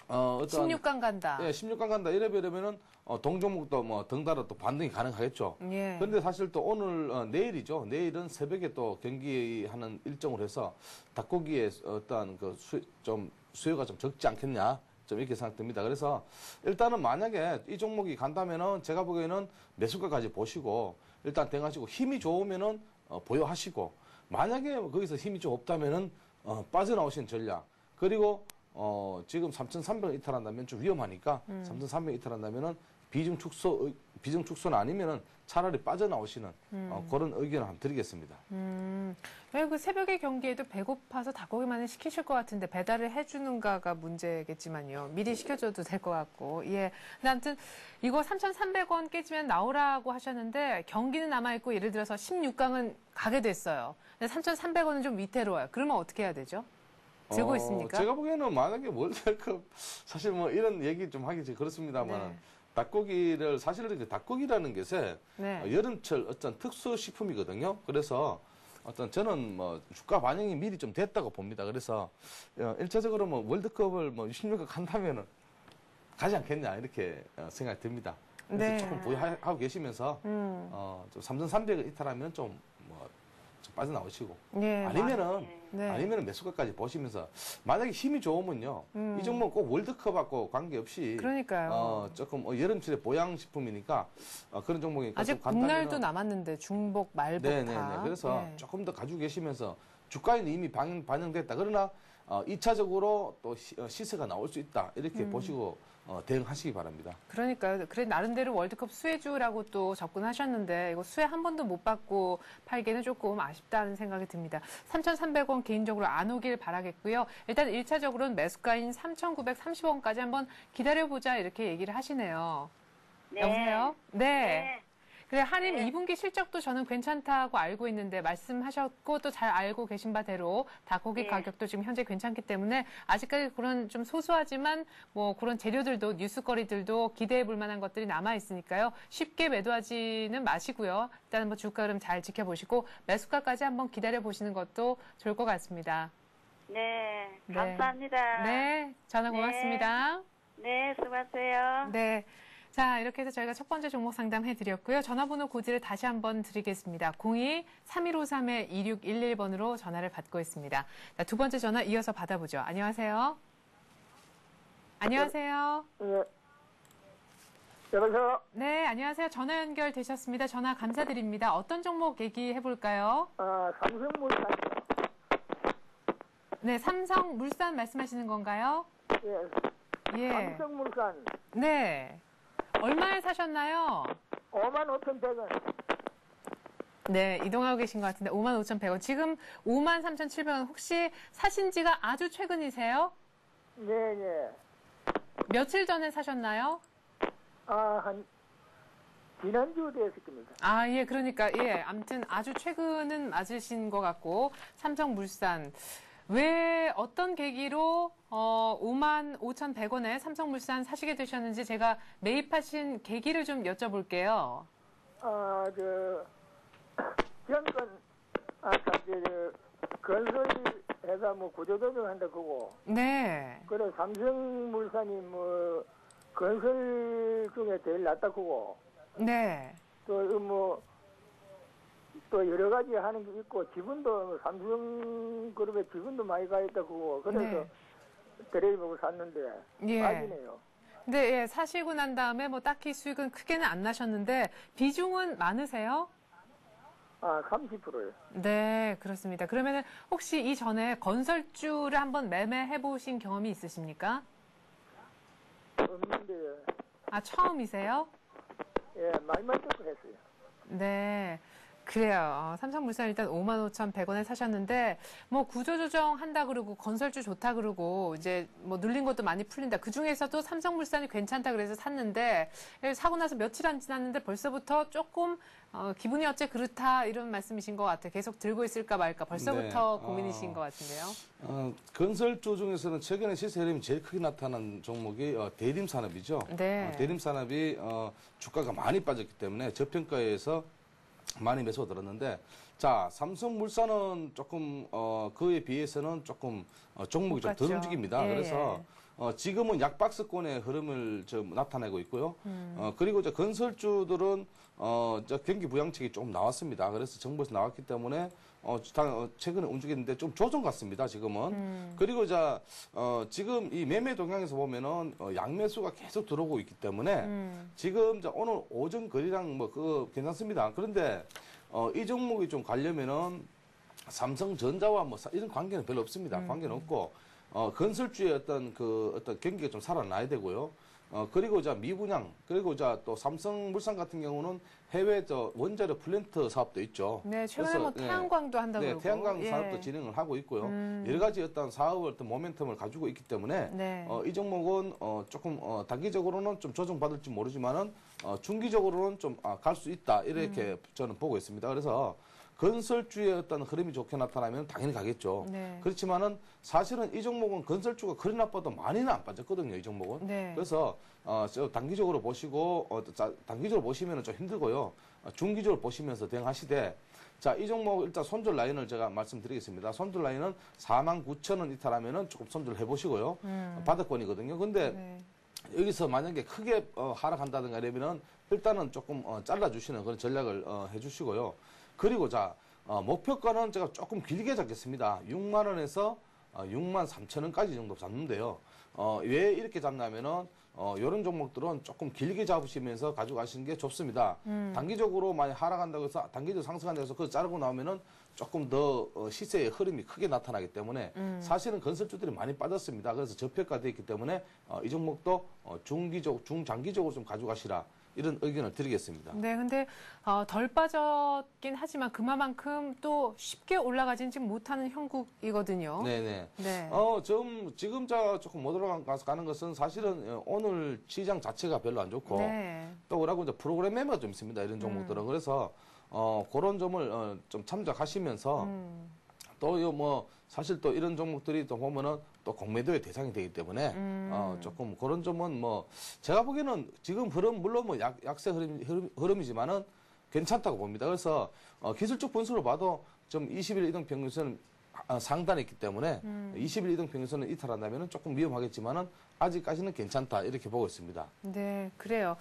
[SPEAKER 4] 어떤
[SPEAKER 1] 16강 간다.
[SPEAKER 4] 예, 16강 간다. 이러면은 동종목도 덩달아 또 반등이 가능하겠죠.
[SPEAKER 1] 예.
[SPEAKER 4] 그런데 사실 또 오늘 내일이죠. 내일은 새벽에 또 경기하는 일정으로 해서 닭고기의 어떤 그 수요가 좀 적지 않겠냐. 좀 이렇게 생각됩니다. 그래서 일단은 만약에 이 종목이 간다면은 제가 보기에는 매수가까지 보시고 일단 대응하시고 힘이 좋으면은 보유하시고 만약에 거기서 힘이 좀 없다면은 빠져나오시는 전략. 그리고 지금 3,300원 이탈한다면 좀 위험하니까 3,300원 이탈한다면은 비중 축소는 아니면은 차라리 빠져나오시는 그런 의견을 한번 드리겠습니다.
[SPEAKER 1] 왜 그 새벽에 경기에도 배고파서 닭고기만을 시키실 것 같은데 배달을 해주는가가 문제겠지만요. 미리 시켜줘도 될 것 같고. 예. 근데 아무튼 이거 3,300원 깨지면 나오라고 하셨는데 경기는 남아있고 예를 들어서 16강은 가게 됐어요. 근데 3,300원은 좀 위태로워요. 그러면 어떻게 해야 되죠? 들고 있습니까?
[SPEAKER 4] 제가 보기에는 만약에 월드컵 사실 이런 얘기 좀 하기 그렇습니다만
[SPEAKER 1] 네.
[SPEAKER 4] 닭고기를 사실은 닭고기라는 것에
[SPEAKER 1] 네.
[SPEAKER 4] 여름철 어떤 특수 식품이거든요. 그래서 저는 주가 반영이 미리 좀 됐다고 봅니다. 그래서 1차적으로 월드컵을 16강 간다면은 가지 않겠냐 이렇게 생각이 듭니다. 그래서
[SPEAKER 1] 네.
[SPEAKER 4] 조금 보유하고 계시면서 좀 3,300을 이탈하면 좀 빠져나오시고
[SPEAKER 1] 예,
[SPEAKER 4] 아니면은 매수가까지 보시면서 만약에 힘이 좋으면요 이 종목 꼭 월드컵하고 관계없이
[SPEAKER 1] 그러니까요.
[SPEAKER 4] 조금 여름철에 보양식품이니까 그런 종목이니까
[SPEAKER 1] 아직 복날도 남았는데 중복 말복타.
[SPEAKER 4] 네네네. 그래서 조금 더 가지고 계시면서 주가에는 이미 반영됐다. 그러나 2차적으로 또 시세가 나올 수 있다. 이렇게 보시고 대응하시기 바랍니다.
[SPEAKER 1] 그러니까요. 그래 나름대로 월드컵 수혜주라고 또 접근하셨는데 이거 수혜 한 번도 못 받고 팔기는 조금 아쉽다는 생각이 듭니다. 3,300원 개인적으로 안 오길 바라겠고요. 일단 1차적으로는 매수가인 3,930원까지 한번 기다려보자 이렇게 얘기를 하시네요.
[SPEAKER 5] 네.
[SPEAKER 1] 여보세요? 네. 그래 할인
[SPEAKER 5] 네.
[SPEAKER 1] 2분기 실적도 저는 괜찮다고 알고 있는데 말씀하셨고 또 잘 알고 계신 바대로 닭고기
[SPEAKER 5] 네.
[SPEAKER 1] 가격도 지금 현재 괜찮기 때문에 아직까지 그런 좀 소소하지만 그런 재료들도 뉴스거리들도 기대해 볼 만한 것들이 남아 있으니까요. 쉽게 매도하지는 마시고요. 일단은 주가 흐름 잘 지켜보시고 매수가까지 한번 기다려 보시는 것도 좋을 것 같습니다.
[SPEAKER 5] 네.
[SPEAKER 1] 네.
[SPEAKER 5] 감사합니다.
[SPEAKER 1] 네, 전화 고맙습니다.
[SPEAKER 5] 네, 수고하세요.
[SPEAKER 1] 네. 자, 이렇게 해서 저희가 첫 번째 종목 상담해드렸고요. 전화번호 고지를 다시 한번 드리겠습니다. 02-3153-2611번으로 전화를 받고 있습니다. 자, 두 번째 전화 이어서 받아보죠. 안녕하세요. 안녕하세요.
[SPEAKER 6] 여보세요?
[SPEAKER 1] 네, 안녕하세요. 전화 연결되셨습니다. 전화 감사드립니다. 어떤 종목 얘기해 볼까요?
[SPEAKER 6] 삼성물산.
[SPEAKER 1] 네, 삼성물산 말씀하시는 건가요?
[SPEAKER 6] 예.
[SPEAKER 1] 예.
[SPEAKER 6] 삼성물산.
[SPEAKER 1] 네. 얼마에 사셨나요?
[SPEAKER 6] 55,100원.
[SPEAKER 1] 네, 이동하고 계신 것 같은데 55,100원. 지금 53,700원. 혹시 사신 지가 아주 최근이세요?
[SPEAKER 6] 네.
[SPEAKER 1] 며칠 전에 사셨나요?
[SPEAKER 6] 지난주 됐을 겁니다.
[SPEAKER 1] 아, 예, 그러니까, 예. 아무튼 아주 최근은 맞으신 것 같고, 삼성물산. 왜, 어떤 계기로, 55,100원에 삼성물산 사시게 되셨는지 제가 매입하신 계기를 좀 여쭤볼게요.
[SPEAKER 6] 정권, 건설 회사 구조조정 한다 그거.
[SPEAKER 1] 네.
[SPEAKER 6] 그래, 삼성물산이 건설 중에 제일 낫다 그거.
[SPEAKER 1] 네.
[SPEAKER 6] 또 여러 가지 하는 게 있고, 지분도 삼성그룹에 지분도 많이 가 있다 그거. 그래서
[SPEAKER 1] 네.
[SPEAKER 6] 테레비보고 샀는데,
[SPEAKER 1] 예.
[SPEAKER 6] 빠지네요.
[SPEAKER 1] 근데, 예, 사시고 난 다음에 딱히 수익은 크게는 안 나셨는데, 비중은 많으세요?
[SPEAKER 6] 30%요.
[SPEAKER 1] 네, 그렇습니다. 그러면은 혹시 이전에 건설주를 한번 매매해 보신 경험이 있으십니까?
[SPEAKER 6] 없는데,
[SPEAKER 1] 처음이세요?
[SPEAKER 6] 예, 말만 듣고 했어요.
[SPEAKER 1] 네. 그래요. 삼성물산 일단 55,100원에 사셨는데, 구조조정 한다 그러고, 건설주 좋다 그러고, 이제 눌린 것도 많이 풀린다. 그 중에서도 삼성물산이 괜찮다 그래서 샀는데, 사고 나서 며칠 안 지났는데 벌써부터 조금, 기분이 어째 그렇다, 이런 말씀이신 것 같아요. 계속 들고 있을까 말까. 벌써부터
[SPEAKER 4] 네.
[SPEAKER 1] 고민이신 것 같은데요.
[SPEAKER 4] 건설주 중에서는 최근에 시세 흐름이 제일 크게 나타난 종목이 대림산업이죠.
[SPEAKER 1] 네.
[SPEAKER 4] 대림산업이 주가가 많이 빠졌기 때문에 저평가에서 많이 매수가 들었는데, 자, 삼성물산은 조금, 그에 비해서는 조금, 종목이 좀 덜 움직입니다.
[SPEAKER 1] 예,
[SPEAKER 4] 그래서, 지금은 약박스권의 흐름을 좀 나타내고 있고요. 그리고 이제 건설주들은, 경기 부양책이 조금 나왔습니다. 그래서 정부에서 나왔기 때문에, 최근에 움직이는데 좀 조정 같습니다, 지금은. 그리고 지금 이 매매 동향에서 보면은, 양매수가 계속 들어오고 있기 때문에, 지금 오늘 오전 거래량 그거 괜찮습니다. 그런데, 이 종목이 좀 가려면은, 삼성전자와 이런 관계는 별로 없습니다. 관계는 없고, 건설주의 어떤 경기가 좀 살아나야 되고요. 그리고 미분양, 그리고 또 삼성물산 같은 경우는 해외 원자력 플랜트 사업도 있죠.
[SPEAKER 1] 네, 최근에 태양광도 한다고
[SPEAKER 4] 네,
[SPEAKER 1] 그러고.
[SPEAKER 4] 태양광
[SPEAKER 1] 예.
[SPEAKER 4] 사업도 진행을 하고 있고요. 여러 가지 어떤 사업을 모멘텀을 가지고 있기 때문에
[SPEAKER 1] 네.
[SPEAKER 4] 이 종목은 조금 단기적으로는 좀 조정받을지 모르지만은 중기적으로는 좀 갈 수 있다 이렇게 저는 보고 있습니다. 그래서 건설주의 어떤 흐름이 좋게 나타나면 당연히 가겠죠.
[SPEAKER 1] 네.
[SPEAKER 4] 그렇지만은 사실은 이 종목은 건설주가 그리 나빠도 많이는 안 빠졌거든요, 이 종목은.
[SPEAKER 1] 네.
[SPEAKER 4] 그래서 단기적으로 보시고 단기적으로 보시면은 좀 힘들고요. 중기적으로 보시면서 대응하시되, 자, 이 종목 일단 손절 라인을 제가 말씀드리겠습니다. 손절 라인은 49,000원 이탈하면은 조금 손절 해보시고요. 바닥권이거든요. 근데
[SPEAKER 1] 네.
[SPEAKER 4] 여기서 만약에 크게 하락한다든가 이러면은 일단은 조금 잘라주시는 그런 전략을 해주시고요. 그리고 목표가는 제가 조금 길게 잡겠습니다. 6만 원에서 6만 3천 원까지 정도 잡는데요. 왜 이렇게 잡냐면은 이런 종목들은 조금 길게 잡으시면서 가져가시는 게 좋습니다. 단기적으로 많이 하락한다고 해서 단기적으로 상승한다고 해서 그거 자르고 나오면은 조금 더 시세의 흐름이 크게 나타나기 때문에 사실은 건설주들이 많이 빠졌습니다. 그래서 저평가되어 있기 때문에 이 종목도 중장기적으로 좀 가져가시라. 이런 의견을 드리겠습니다.
[SPEAKER 1] 네, 근데 덜 빠졌긴 하지만 그만큼 또 쉽게 올라가진 지금 못하는 형국이거든요.
[SPEAKER 4] 네네.
[SPEAKER 1] 네.
[SPEAKER 4] 지금 조금 못 올라가는 것은 사실은 오늘 시장 자체가 별로 안 좋고
[SPEAKER 1] 네.
[SPEAKER 4] 또 그러고 이제 프로그램 매매가 좀 있습니다. 이런 종목들은. 그래서 그런 점을 좀 참작하시면서 또 사실 또 이런 종목들이 또 보면은 또 공매도의 대상이 되기 때문에 조금 그런 점은 제가 보기에는 지금 흐름 물론 약세 흐름이지만은 괜찮다고 봅니다. 그래서 기술적 분수로 봐도 좀 20일 이동 평균선 상단에 있기 때문에 20일 이동 평균선을 이탈한다면 조금 위험하겠지만은 아직까지는 괜찮다 이렇게 보고 있습니다.
[SPEAKER 1] 네, 그래요.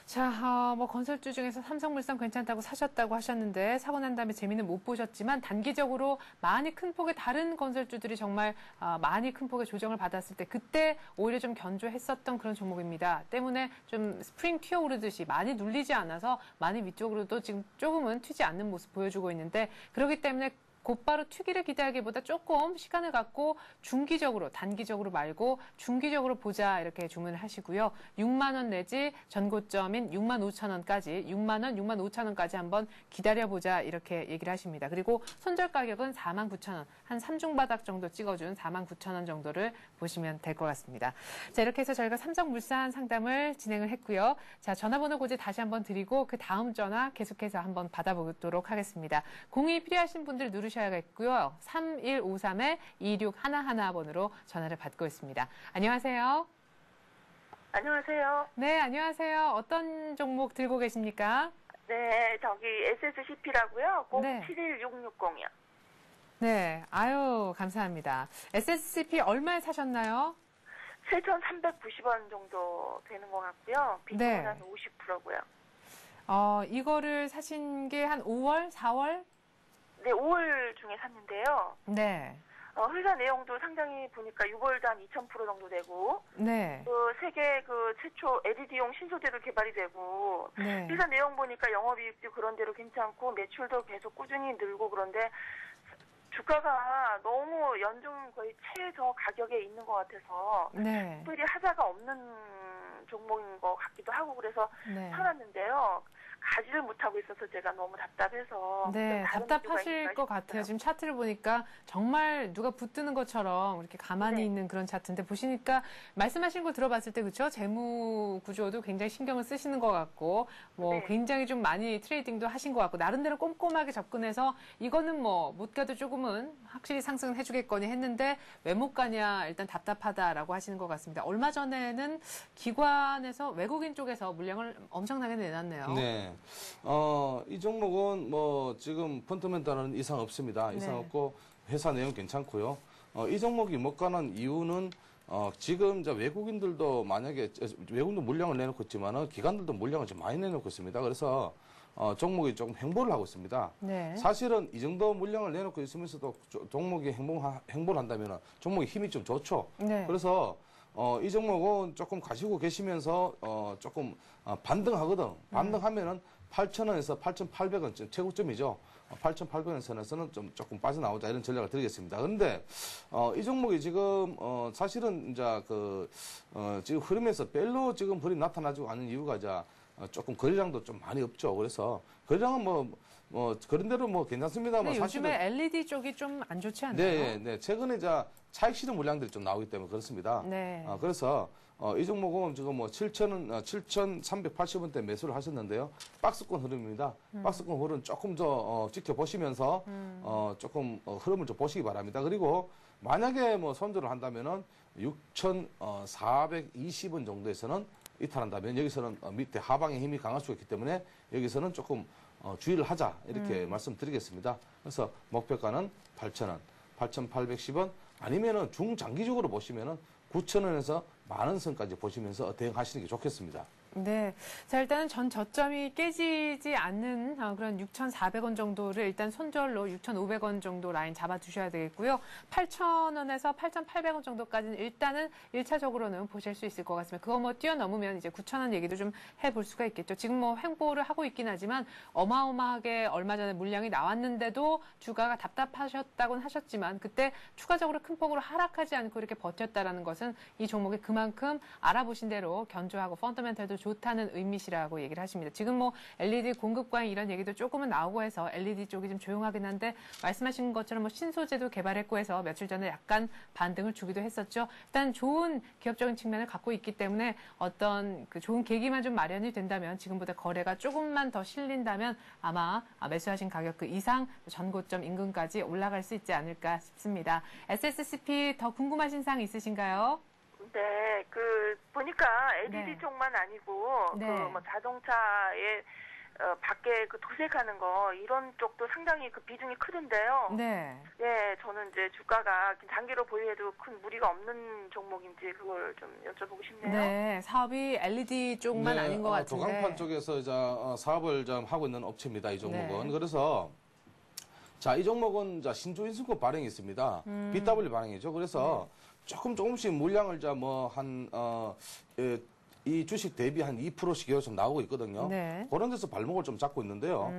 [SPEAKER 1] 자, 뭐 건설주 중에서 삼성물산 괜찮다고 사셨다고 하셨는데 사고 난 다음에 재미는 못 보셨지만 단기적으로 많이 큰 폭의 다른 건설주들이 정말 많이 큰 폭의 조정을 받았을 때 그때 오히려 좀 견조했었던 그런 종목입니다. 때문에 좀 스프링 튀어오르듯이 많이 눌리지 않아서 많이 위쪽으로도 지금 조금은 튀지 않는 모습 보여주고 있는데 그렇기 때문에 곧바로 튀기를 기대하기보다 조금 시간을 갖고 중기적으로, 단기적으로 말고 중기적으로 보자 이렇게 주문을 하시고요. 6만 원 내지 전고점인 6만 5천 원까지, 6만 원, 6만 5천 원까지 한번 기다려보자 이렇게 얘기를 하십니다. 그리고 손절 가격은 4만 9천 원, 한 3중 바닥 정도 찍어준 4만 9천 원 정도를 보시면 될 것 같습니다. 자, 이렇게 해서 저희가 삼성물산 상담을 진행을 했고요. 자, 전화번호 고지 다시 한번 드리고 그 다음 전화 계속해서 한번 받아보도록 하겠습니다. 공이 필요하신 분들 누르셔야겠고요. 3153-2611번으로 전화를 받고 있습니다. 안녕하세요.
[SPEAKER 7] 안녕하세요.
[SPEAKER 1] 네, 안녕하세요. 어떤 종목 들고 계십니까?
[SPEAKER 7] 네, 저기 SSCP라고요.
[SPEAKER 1] 네.
[SPEAKER 7] 071660이요.
[SPEAKER 1] 네, 아유, 감사합니다. SSCP 얼마에 사셨나요?
[SPEAKER 7] 7,390원 정도 되는 것 같고요. 비중은
[SPEAKER 1] 네.
[SPEAKER 7] 한 50%고요.
[SPEAKER 1] 이거를 사신 게 한 5월, 4월?
[SPEAKER 7] 네, 5월 중에 샀는데요.
[SPEAKER 1] 네.
[SPEAKER 7] 회사 내용도 상당히 보니까 6월도 한 2,000% 정도 되고,
[SPEAKER 1] 네.
[SPEAKER 7] 그 세계 그 최초 LED용 신소재도 개발이 되고,
[SPEAKER 1] 네.
[SPEAKER 7] 회사 내용 보니까 영업이익도 그런 대로 괜찮고, 매출도 계속 꾸준히 늘고 그런데, 주가가 너무 연중 거의 최저 가격에 있는 것 같아서,
[SPEAKER 1] 네.
[SPEAKER 7] 특별히 하자가 없는 종목인 것 같기도 하고 그래서
[SPEAKER 1] 네.
[SPEAKER 7] 사놨는데요. 가지를 못하고 있어서 제가 너무 답답해서.
[SPEAKER 1] 네,
[SPEAKER 7] 좀 다른
[SPEAKER 1] 답답하실
[SPEAKER 7] 이유가
[SPEAKER 1] 것
[SPEAKER 7] 있을까
[SPEAKER 1] 같아요.
[SPEAKER 7] 싶어요.
[SPEAKER 1] 지금 차트를 보니까 정말 누가 붙드는 것처럼 이렇게 가만히
[SPEAKER 7] 네.
[SPEAKER 1] 있는 그런 차트인데 보시니까 말씀하신 거 들어봤을 때 그렇죠? 재무 구조도 굉장히 신경을 쓰시는 것 같고 뭐
[SPEAKER 7] 네.
[SPEAKER 1] 굉장히 좀 많이 트레이딩도 하신 것 같고 나름대로 꼼꼼하게 접근해서 이거는 뭐 못 가도 조금은 확실히 상승은 해주겠거니 했는데 왜 못 가냐 일단 답답하다라고 하시는 것 같습니다. 얼마 전에는 기관에서 외국인 쪽에서 물량을 엄청나게 내놨네요.
[SPEAKER 4] 네. 이 종목은 뭐 지금 펀더멘탈은 이상 없습니다. 이상
[SPEAKER 1] 네.
[SPEAKER 4] 없고 회사 내용 괜찮고요. 이 종목이 못 가는 이유는 지금 이제 외국인들도 만약에 외국인도 물량을 내놓고 있지만은 기관들도 물량을 좀 많이 내놓고 있습니다. 그래서 종목이 조금 횡보를 하고 있습니다.
[SPEAKER 1] 네.
[SPEAKER 4] 사실은 이 정도 물량을 내놓고 있으면서도 종목이 횡보를 한다면 종목의 힘이 좀 좋죠.
[SPEAKER 1] 네.
[SPEAKER 4] 그래서 이 종목은 조금 가지고 계시면서 조금 반등하거든. 반등하면은 8,000원에서 8,800원 최고점이죠. 8,800원 선에서는 좀 조금 빠져나오자 이런 전략을 드리겠습니다. 그런데 이 종목이 지금 사실은 이제 지금 흐름에서 별로 지금 흐름이 나타나지 않은 이유가 이제 조금 거래량도 좀 많이 없죠. 그래서 거래량은 뭐 그런 대로 뭐 괜찮습니다만
[SPEAKER 1] 근데
[SPEAKER 4] 사실은
[SPEAKER 1] 요즘에 LED 쪽이 좀 안 좋지 않나요?
[SPEAKER 4] 네, 네. 최근에 이제 차익 실현 물량들이 좀 나오기 때문에 그렇습니다.
[SPEAKER 1] 네.
[SPEAKER 4] 그래서 이 종목은 지금 뭐 7,380원대 매수를 하셨는데요. 박스권 흐름입니다. 박스권 흐름 조금 더 지켜보시면서 조금 흐름을 좀 보시기 바랍니다. 그리고 만약에 뭐 손절을 한다면은 6,420원 정도에서는 이탈한다면 여기서는 밑에 하방의 힘이 강할 수가 있기 때문에 여기서는 조금 주의를 하자 이렇게 말씀드리겠습니다. 그래서 목표가는 8,000원, 8,810원 아니면은 중장기적으로 보시면은 9,000원에서 10,000원 선까지 보시면서 대응하시는 게 좋겠습니다.
[SPEAKER 1] 네. 자, 일단은 전 저점이 깨지지 않는 그런 6,400원 정도를 일단 손절로 6,500원 정도 라인 잡아두셔야 되겠고요. 8,000원에서 8,800원 정도까지는 일단은 1차적으로는 보실 수 있을 것 같습니다. 그거 뭐 뛰어넘으면 이제 9,000원 얘기도 좀 해볼 수가 있겠죠. 지금 뭐 횡보를 하고 있긴 하지만 어마어마하게 얼마 전에 물량이 나왔는데도 주가가 답답하셨다고는 하셨지만 그때 추가적으로 큰 폭으로 하락하지 않고 이렇게 버텼다라는 것은 이 종목이 그만큼 알아보신 대로 견조하고 펀더멘털도 좋다는 의미시라고 얘기를 하십니다. 지금 뭐 LED 공급 과잉 이런 얘기도 조금은 나오고 해서 LED 쪽이 좀 조용하긴 한데 말씀하신 것처럼 뭐 신소재도 개발했고 해서 며칠 전에 약간 반등을 주기도 했었죠. 일단 좋은 기업적인 측면을 갖고 있기 때문에 어떤 그 좋은 계기만 좀 마련이 된다면 지금보다 거래가 조금만 더 실린다면 아마 매수하신 가격 그 이상 전고점 인근까지 올라갈 수 있지 않을까 싶습니다. SSCP 더 궁금하신 사항 있으신가요?
[SPEAKER 7] 네, 보니까 LED
[SPEAKER 1] 네.
[SPEAKER 7] 쪽만 아니고,
[SPEAKER 1] 네.
[SPEAKER 7] 뭐 자동차에 밖에 그 도색하는 거 이런 쪽도 상당히 그 비중이 크던데요.
[SPEAKER 1] 네.
[SPEAKER 7] 예, 저는 이제 주가가 단기로 보유해도 큰 무리가 없는 종목인지 그걸 좀 여쭤보고 싶네요.
[SPEAKER 1] 네, 사업이 LED 쪽만 아닌 것 같은데.
[SPEAKER 4] 도강판 쪽에서 이제 사업을 좀 하고 있는 업체입니다. 이 종목은.
[SPEAKER 1] 네.
[SPEAKER 4] 그래서 자, 이 종목은 자, 신조 인수급 발행이 있습니다. BW 발행이죠. 그래서 조금씩 물량을 이 주식 대비 한 2%씩 좀 나오고 있거든요.
[SPEAKER 1] 네.
[SPEAKER 4] 그런 데서 발목을 좀 잡고 있는데요.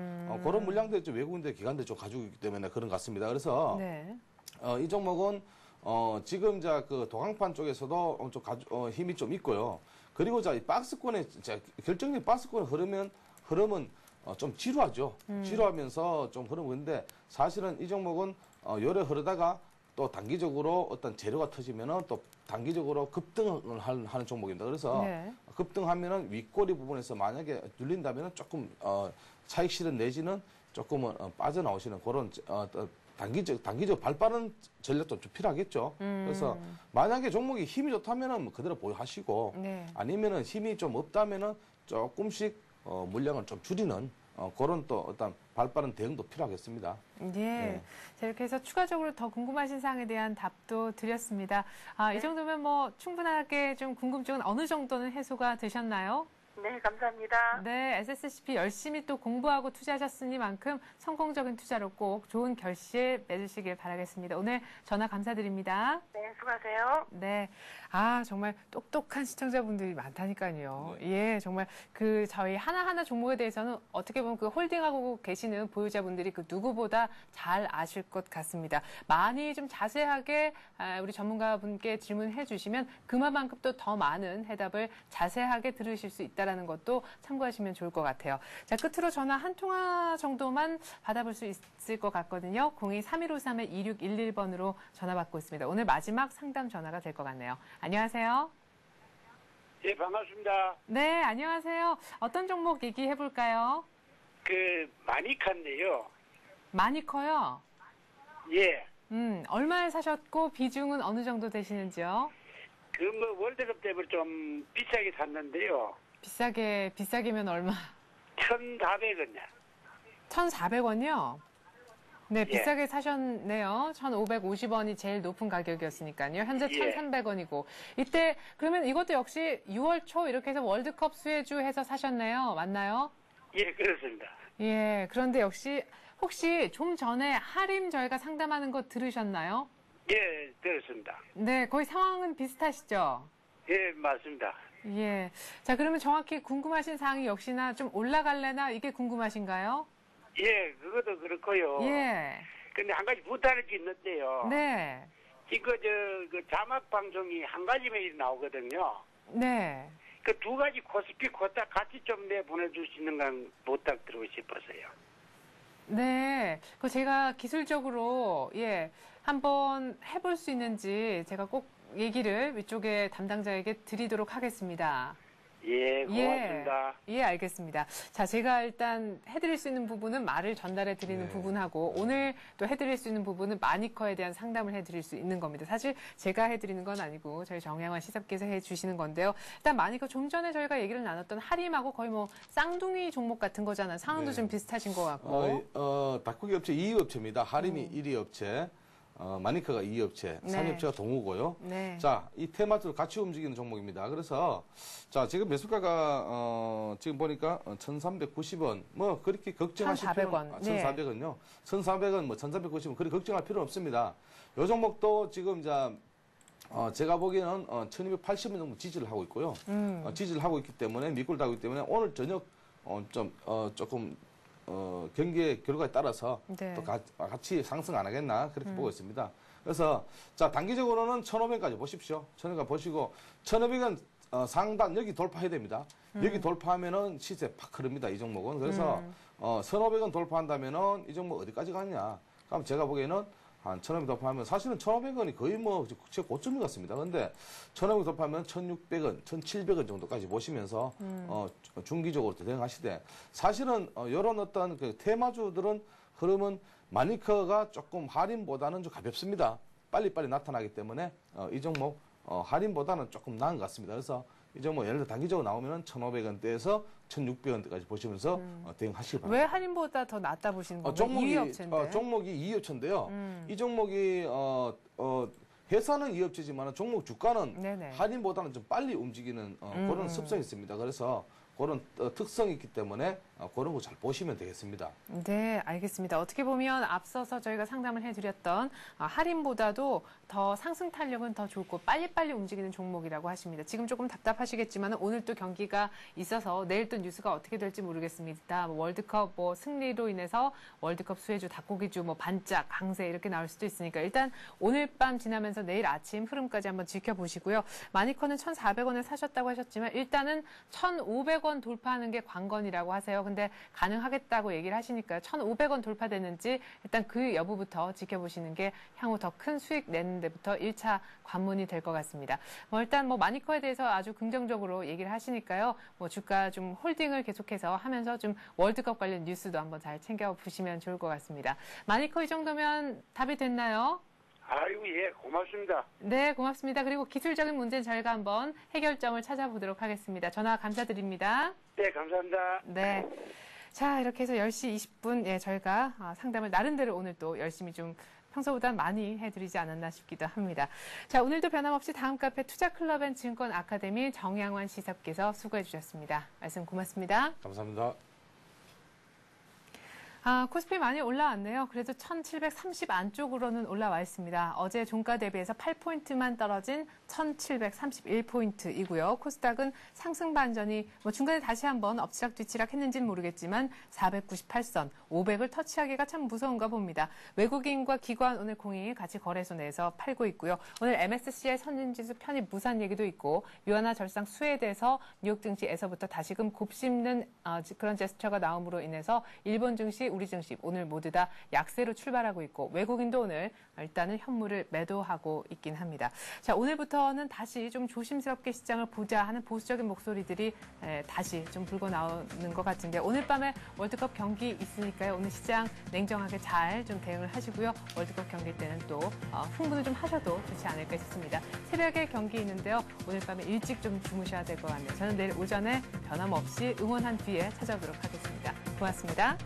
[SPEAKER 4] 그런 물량들이 좀 외국인들, 기관들 좀 가지고 있기 때문에 그런 것 같습니다. 그래서
[SPEAKER 1] 네.
[SPEAKER 4] 이 종목은 지금 그 도강판 쪽에서도 좀 힘이 좀 있고요. 그리고 이 박스권의 결정적인 박스권의 흐름은 좀 지루하죠. 지루하면서 좀 흐름인데 사실은 이 종목은 열에 흐르다가 또 단기적으로 어떤 재료가 터지면은 또 단기적으로 급등을 하는 종목입니다. 그래서
[SPEAKER 1] 네.
[SPEAKER 4] 급등하면은 윗꼬리 부분에서 만약에 눌린다면은 조금 차익 실현 내지는 조금은 빠져나오시는 그런 단기적 발빠른 전략도 좀 필요하겠죠. 그래서 만약에 종목이 힘이 좋다면은 그대로 보유하시고
[SPEAKER 1] 네.
[SPEAKER 4] 아니면은 힘이 좀 없다면은 조금씩 물량을 좀 줄이는 그런 또 어떤 발빠른 대응도 필요하겠습니다.
[SPEAKER 1] 예.
[SPEAKER 4] 네.
[SPEAKER 1] 자, 이렇게 해서 추가적으로 더 궁금하신 사항에 대한 답도 드렸습니다. 이 정도면 뭐 충분하게 좀 궁금증은 어느 정도는 해소가 되셨나요?
[SPEAKER 7] 네, 감사합니다.
[SPEAKER 1] 네, SSCP 열심히 또 공부하고 투자하셨으니만큼 성공적인 투자로 꼭 좋은 결실 맺으시길 바라겠습니다. 오늘 전화 감사드립니다.
[SPEAKER 7] 네, 수고하세요.
[SPEAKER 1] 네. 정말 똑똑한 시청자분들이 많다니까요. 예, 정말 저희 하나하나 종목에 대해서는 어떻게 보면 그 홀딩하고 계시는 보유자분들이 그 누구보다 잘 아실 것 같습니다. 많이 좀 자세하게 우리 전문가분께 질문해 주시면 그만큼 또 더 많은 해답을 자세하게 들으실 수 있다는 것도 참고하시면 좋을 것 같아요. 자, 끝으로 전화 한 통화 정도만 받아볼 수 있을 것 같거든요. 02-3153-2611번으로 전화 받고 있습니다. 오늘 마지막 상담 전화가 될 것 같네요. 안녕하세요.
[SPEAKER 8] 예, 반갑습니다.
[SPEAKER 1] 네, 안녕하세요. 어떤 종목 얘기해 볼까요?
[SPEAKER 8] 마니카인데요.
[SPEAKER 1] 많이 커요.
[SPEAKER 8] 예.
[SPEAKER 1] 얼마에 사셨고 비중은 어느 정도 되시는지요?
[SPEAKER 8] 월드컵 때문에 좀 비싸게 샀는데요.
[SPEAKER 1] 비싸게면 얼마?
[SPEAKER 8] 1,400원이요.
[SPEAKER 1] 1,400원이요? 네,
[SPEAKER 8] 예.
[SPEAKER 1] 비싸게 사셨네요. 1,550원이 제일 높은 가격이었으니까요. 현재
[SPEAKER 8] 예.
[SPEAKER 1] 1,300원이고. 이때, 그러면 이것도 역시 6월 초 이렇게 해서 월드컵 수혜주 해서 사셨네요. 맞나요?
[SPEAKER 8] 예, 그렇습니다.
[SPEAKER 1] 예, 그런데 역시 혹시 좀 전에 할인 저희가 상담하는 거 들으셨나요?
[SPEAKER 8] 예, 들었습니다.
[SPEAKER 1] 네, 거의 상황은 비슷하시죠?
[SPEAKER 8] 예, 맞습니다.
[SPEAKER 1] 예. 자, 그러면 정확히 궁금하신 사항이 역시나 좀 올라갈래나 이게 궁금하신가요?
[SPEAKER 8] 예, 그것도 그렇고요.
[SPEAKER 1] 예.
[SPEAKER 8] 근데 한 가지 부탁할 게 있는데요.
[SPEAKER 1] 네.
[SPEAKER 8] 지금 그 자막 방송이 한 가지만 나오거든요.
[SPEAKER 1] 네.
[SPEAKER 8] 그 두 가지 코스피 코딱 같이 좀 보내줄 수 있는 건 부탁드리고 싶어서요.
[SPEAKER 1] 네. 그 제가 기술적으로, 한번 해볼 수 있는지 제가 꼭 얘기를 위쪽에 담당자에게 드리도록 하겠습니다.
[SPEAKER 8] 예, 고맙습니다.
[SPEAKER 1] 예, 알겠습니다. 자, 제가 일단 해드릴 수 있는 부분은 말을 전달해 드리는 부분하고 오늘 또 해드릴 수 있는 부분은 마니커에 대한 상담을 해드릴 수 있는 겁니다. 사실 제가 해드리는 건 아니고 저희 정양환 시사께서 해주시는 건데요. 일단 마니커 좀 전에 저희가 얘기를 나눴던 하림하고 거의 뭐 쌍둥이 종목 같은 거잖아요. 상황도 좀 비슷하신 것 같고.
[SPEAKER 4] 닭고기 업체 2위 업체입니다. 하림이 1위 업체. 마니카가 2위 업체,
[SPEAKER 1] 네.
[SPEAKER 4] 3위 업체가 동우고요.
[SPEAKER 1] 네.
[SPEAKER 4] 자, 이 테마주를 같이 움직이는 종목입니다. 그래서, 자, 지금 매수가가, 지금 보니까 1,390원. 뭐, 그렇게 걱정하실
[SPEAKER 1] 1,400원.
[SPEAKER 4] 1,400원요. 1,400원, 1,390원. 그렇게 걱정할 필요는 없습니다. 요 종목도 지금, 제가 보기에는 1,280원 정도 지지를 하고 있고요. 지지를 하고 있기 때문에, 밑골도 하고 있기 때문에 오늘 저녁, 조금, 경기의 결과에 따라서
[SPEAKER 1] 네.
[SPEAKER 4] 또 같이 상승 안 하겠나 그렇게 보고 있습니다. 그래서 자 단기적으로는 1,500원까지 보십시오. 1,500원 보시고 1,500원 상단 여기 돌파해야 됩니다. 여기 돌파하면은 시세 팍 흐릅니다. 이 종목은. 그래서 1,500원 돌파한다면은 이 종목 어디까지 가느냐? 그럼 제가 보기에는 한 1,500원 돌파하면 사실은 1,500원이 거의 뭐 제 고점 같습니다. 그런데 1,500원 돌파하면 1,600원, 1,700원 정도까지 보시면서 중기적으로 대응하시되 사실은 이런 어떤 그 테마주들은 흐름은 마니커가 조금 할인보다는 좀 가볍습니다. 빨리빨리 나타나기 때문에 이 종목 할인보다는 조금 나은 것 같습니다. 그래서 이제 뭐 예를 들어 단기적으로 나오면은 1,500원대에서 1,600원대까지 보시면서 대응하시기 바랍니다.
[SPEAKER 1] 왜 할인보다 더 낫다 보시는 건가요? 2위 업체인데.
[SPEAKER 4] 종목이 2위 업체인데요. 이 종목이 회사는 2위 업체지만 종목 주가는
[SPEAKER 1] 네네.
[SPEAKER 4] 할인보다는 좀 빨리 움직이는 그런 습성이 있습니다. 그래서 그런 특성이 있기 때문에 그런 거 잘 보시면 되겠습니다.
[SPEAKER 1] 네, 알겠습니다. 어떻게 보면 앞서서 저희가 상담을 해드렸던 할인보다도 더 상승 탄력은 더 좋고 빨리빨리 움직이는 종목이라고 하십니다. 지금 조금 답답하시겠지만 오늘 또 경기가 있어서 내일 또 뉴스가 어떻게 될지 모르겠습니다. 월드컵 승리로 인해서 월드컵 수혜주, 닭고기주, 반짝, 강세 이렇게 나올 수도 있으니까 일단 오늘 밤 지나면서 내일 아침 흐름까지 한번 지켜보시고요. 마니커는 1,400원에 사셨다고 하셨지만 일단은 1,500원 돌파하는 게 관건이라고 하세요. 근데 가능하겠다고 얘기를 하시니까요. 1,500원 돌파되는지 일단 그 여부부터 지켜보시는 게 향후 더 큰 수익 내는 데부터 1차 관문이 될 것 같습니다. 일단 마니커에 대해서 아주 긍정적으로 얘기를 하시니까요. 주가 좀 홀딩을 계속해서 하면서 좀 월드컵 관련 뉴스도 한번 잘 챙겨보시면 좋을 것 같습니다. 마니커 이 정도면 답이 됐나요?
[SPEAKER 8] 아이고, 예, 고맙습니다.
[SPEAKER 1] 네, 고맙습니다. 그리고 기술적인 문제는 저희가 한번 해결점을 찾아보도록 하겠습니다. 전화 감사드립니다.
[SPEAKER 8] 네, 감사합니다.
[SPEAKER 1] 네. 자, 이렇게 해서 10시 20분, 저희가 상담을 나름대로 오늘 또 열심히 좀 평소보다 많이 해드리지 않았나 싶기도 합니다. 자, 오늘도 변함없이 다음 카페 투자클럽 앤 증권 아카데미 정양환 시사께서 수고해 주셨습니다. 말씀 고맙습니다.
[SPEAKER 4] 감사합니다.
[SPEAKER 1] 코스피 많이 올라왔네요. 그래도 1730 안쪽으로는 올라와 있습니다. 어제 종가 대비해서 8포인트만 떨어진 1731포인트이고요. 코스닥은 상승 반전이 중간에 다시 한번 엎치락뒤치락 했는지는 모르겠지만 498선, 500을 터치하기가 참 무서운가 봅니다. 외국인과 기관 오늘 공이 같이 거래소 내에서 팔고 있고요. 오늘 MSCI 선진지수 편입 무산 얘기도 있고 유한화 절상 수혜에 대해서 뉴욕 증시에서부터 다시금 곱씹는 그런 제스처가 나옴으로 인해서 일본 증시, 우리 증시 오늘 모두 다 약세로 출발하고 있고 외국인도 오늘 일단은 현물을 매도하고 있긴 합니다. 자, 오늘부터는 다시 좀 조심스럽게 시장을 보자 하는 보수적인 목소리들이 다시 좀 불고 나오는 것 같은데 오늘 밤에 월드컵 경기 있으니까요. 오늘 시장 냉정하게 잘 좀 대응을 하시고요. 월드컵 경기 때는 또 흥분을 좀 하셔도 좋지 않을까 싶습니다. 새벽에 경기 있는데요. 오늘 밤에 일찍 좀 주무셔야 될 것 같네요. 저는 내일 오전에 변함없이 응원한 뒤에 찾아오도록 하겠습니다. 고맙습니다.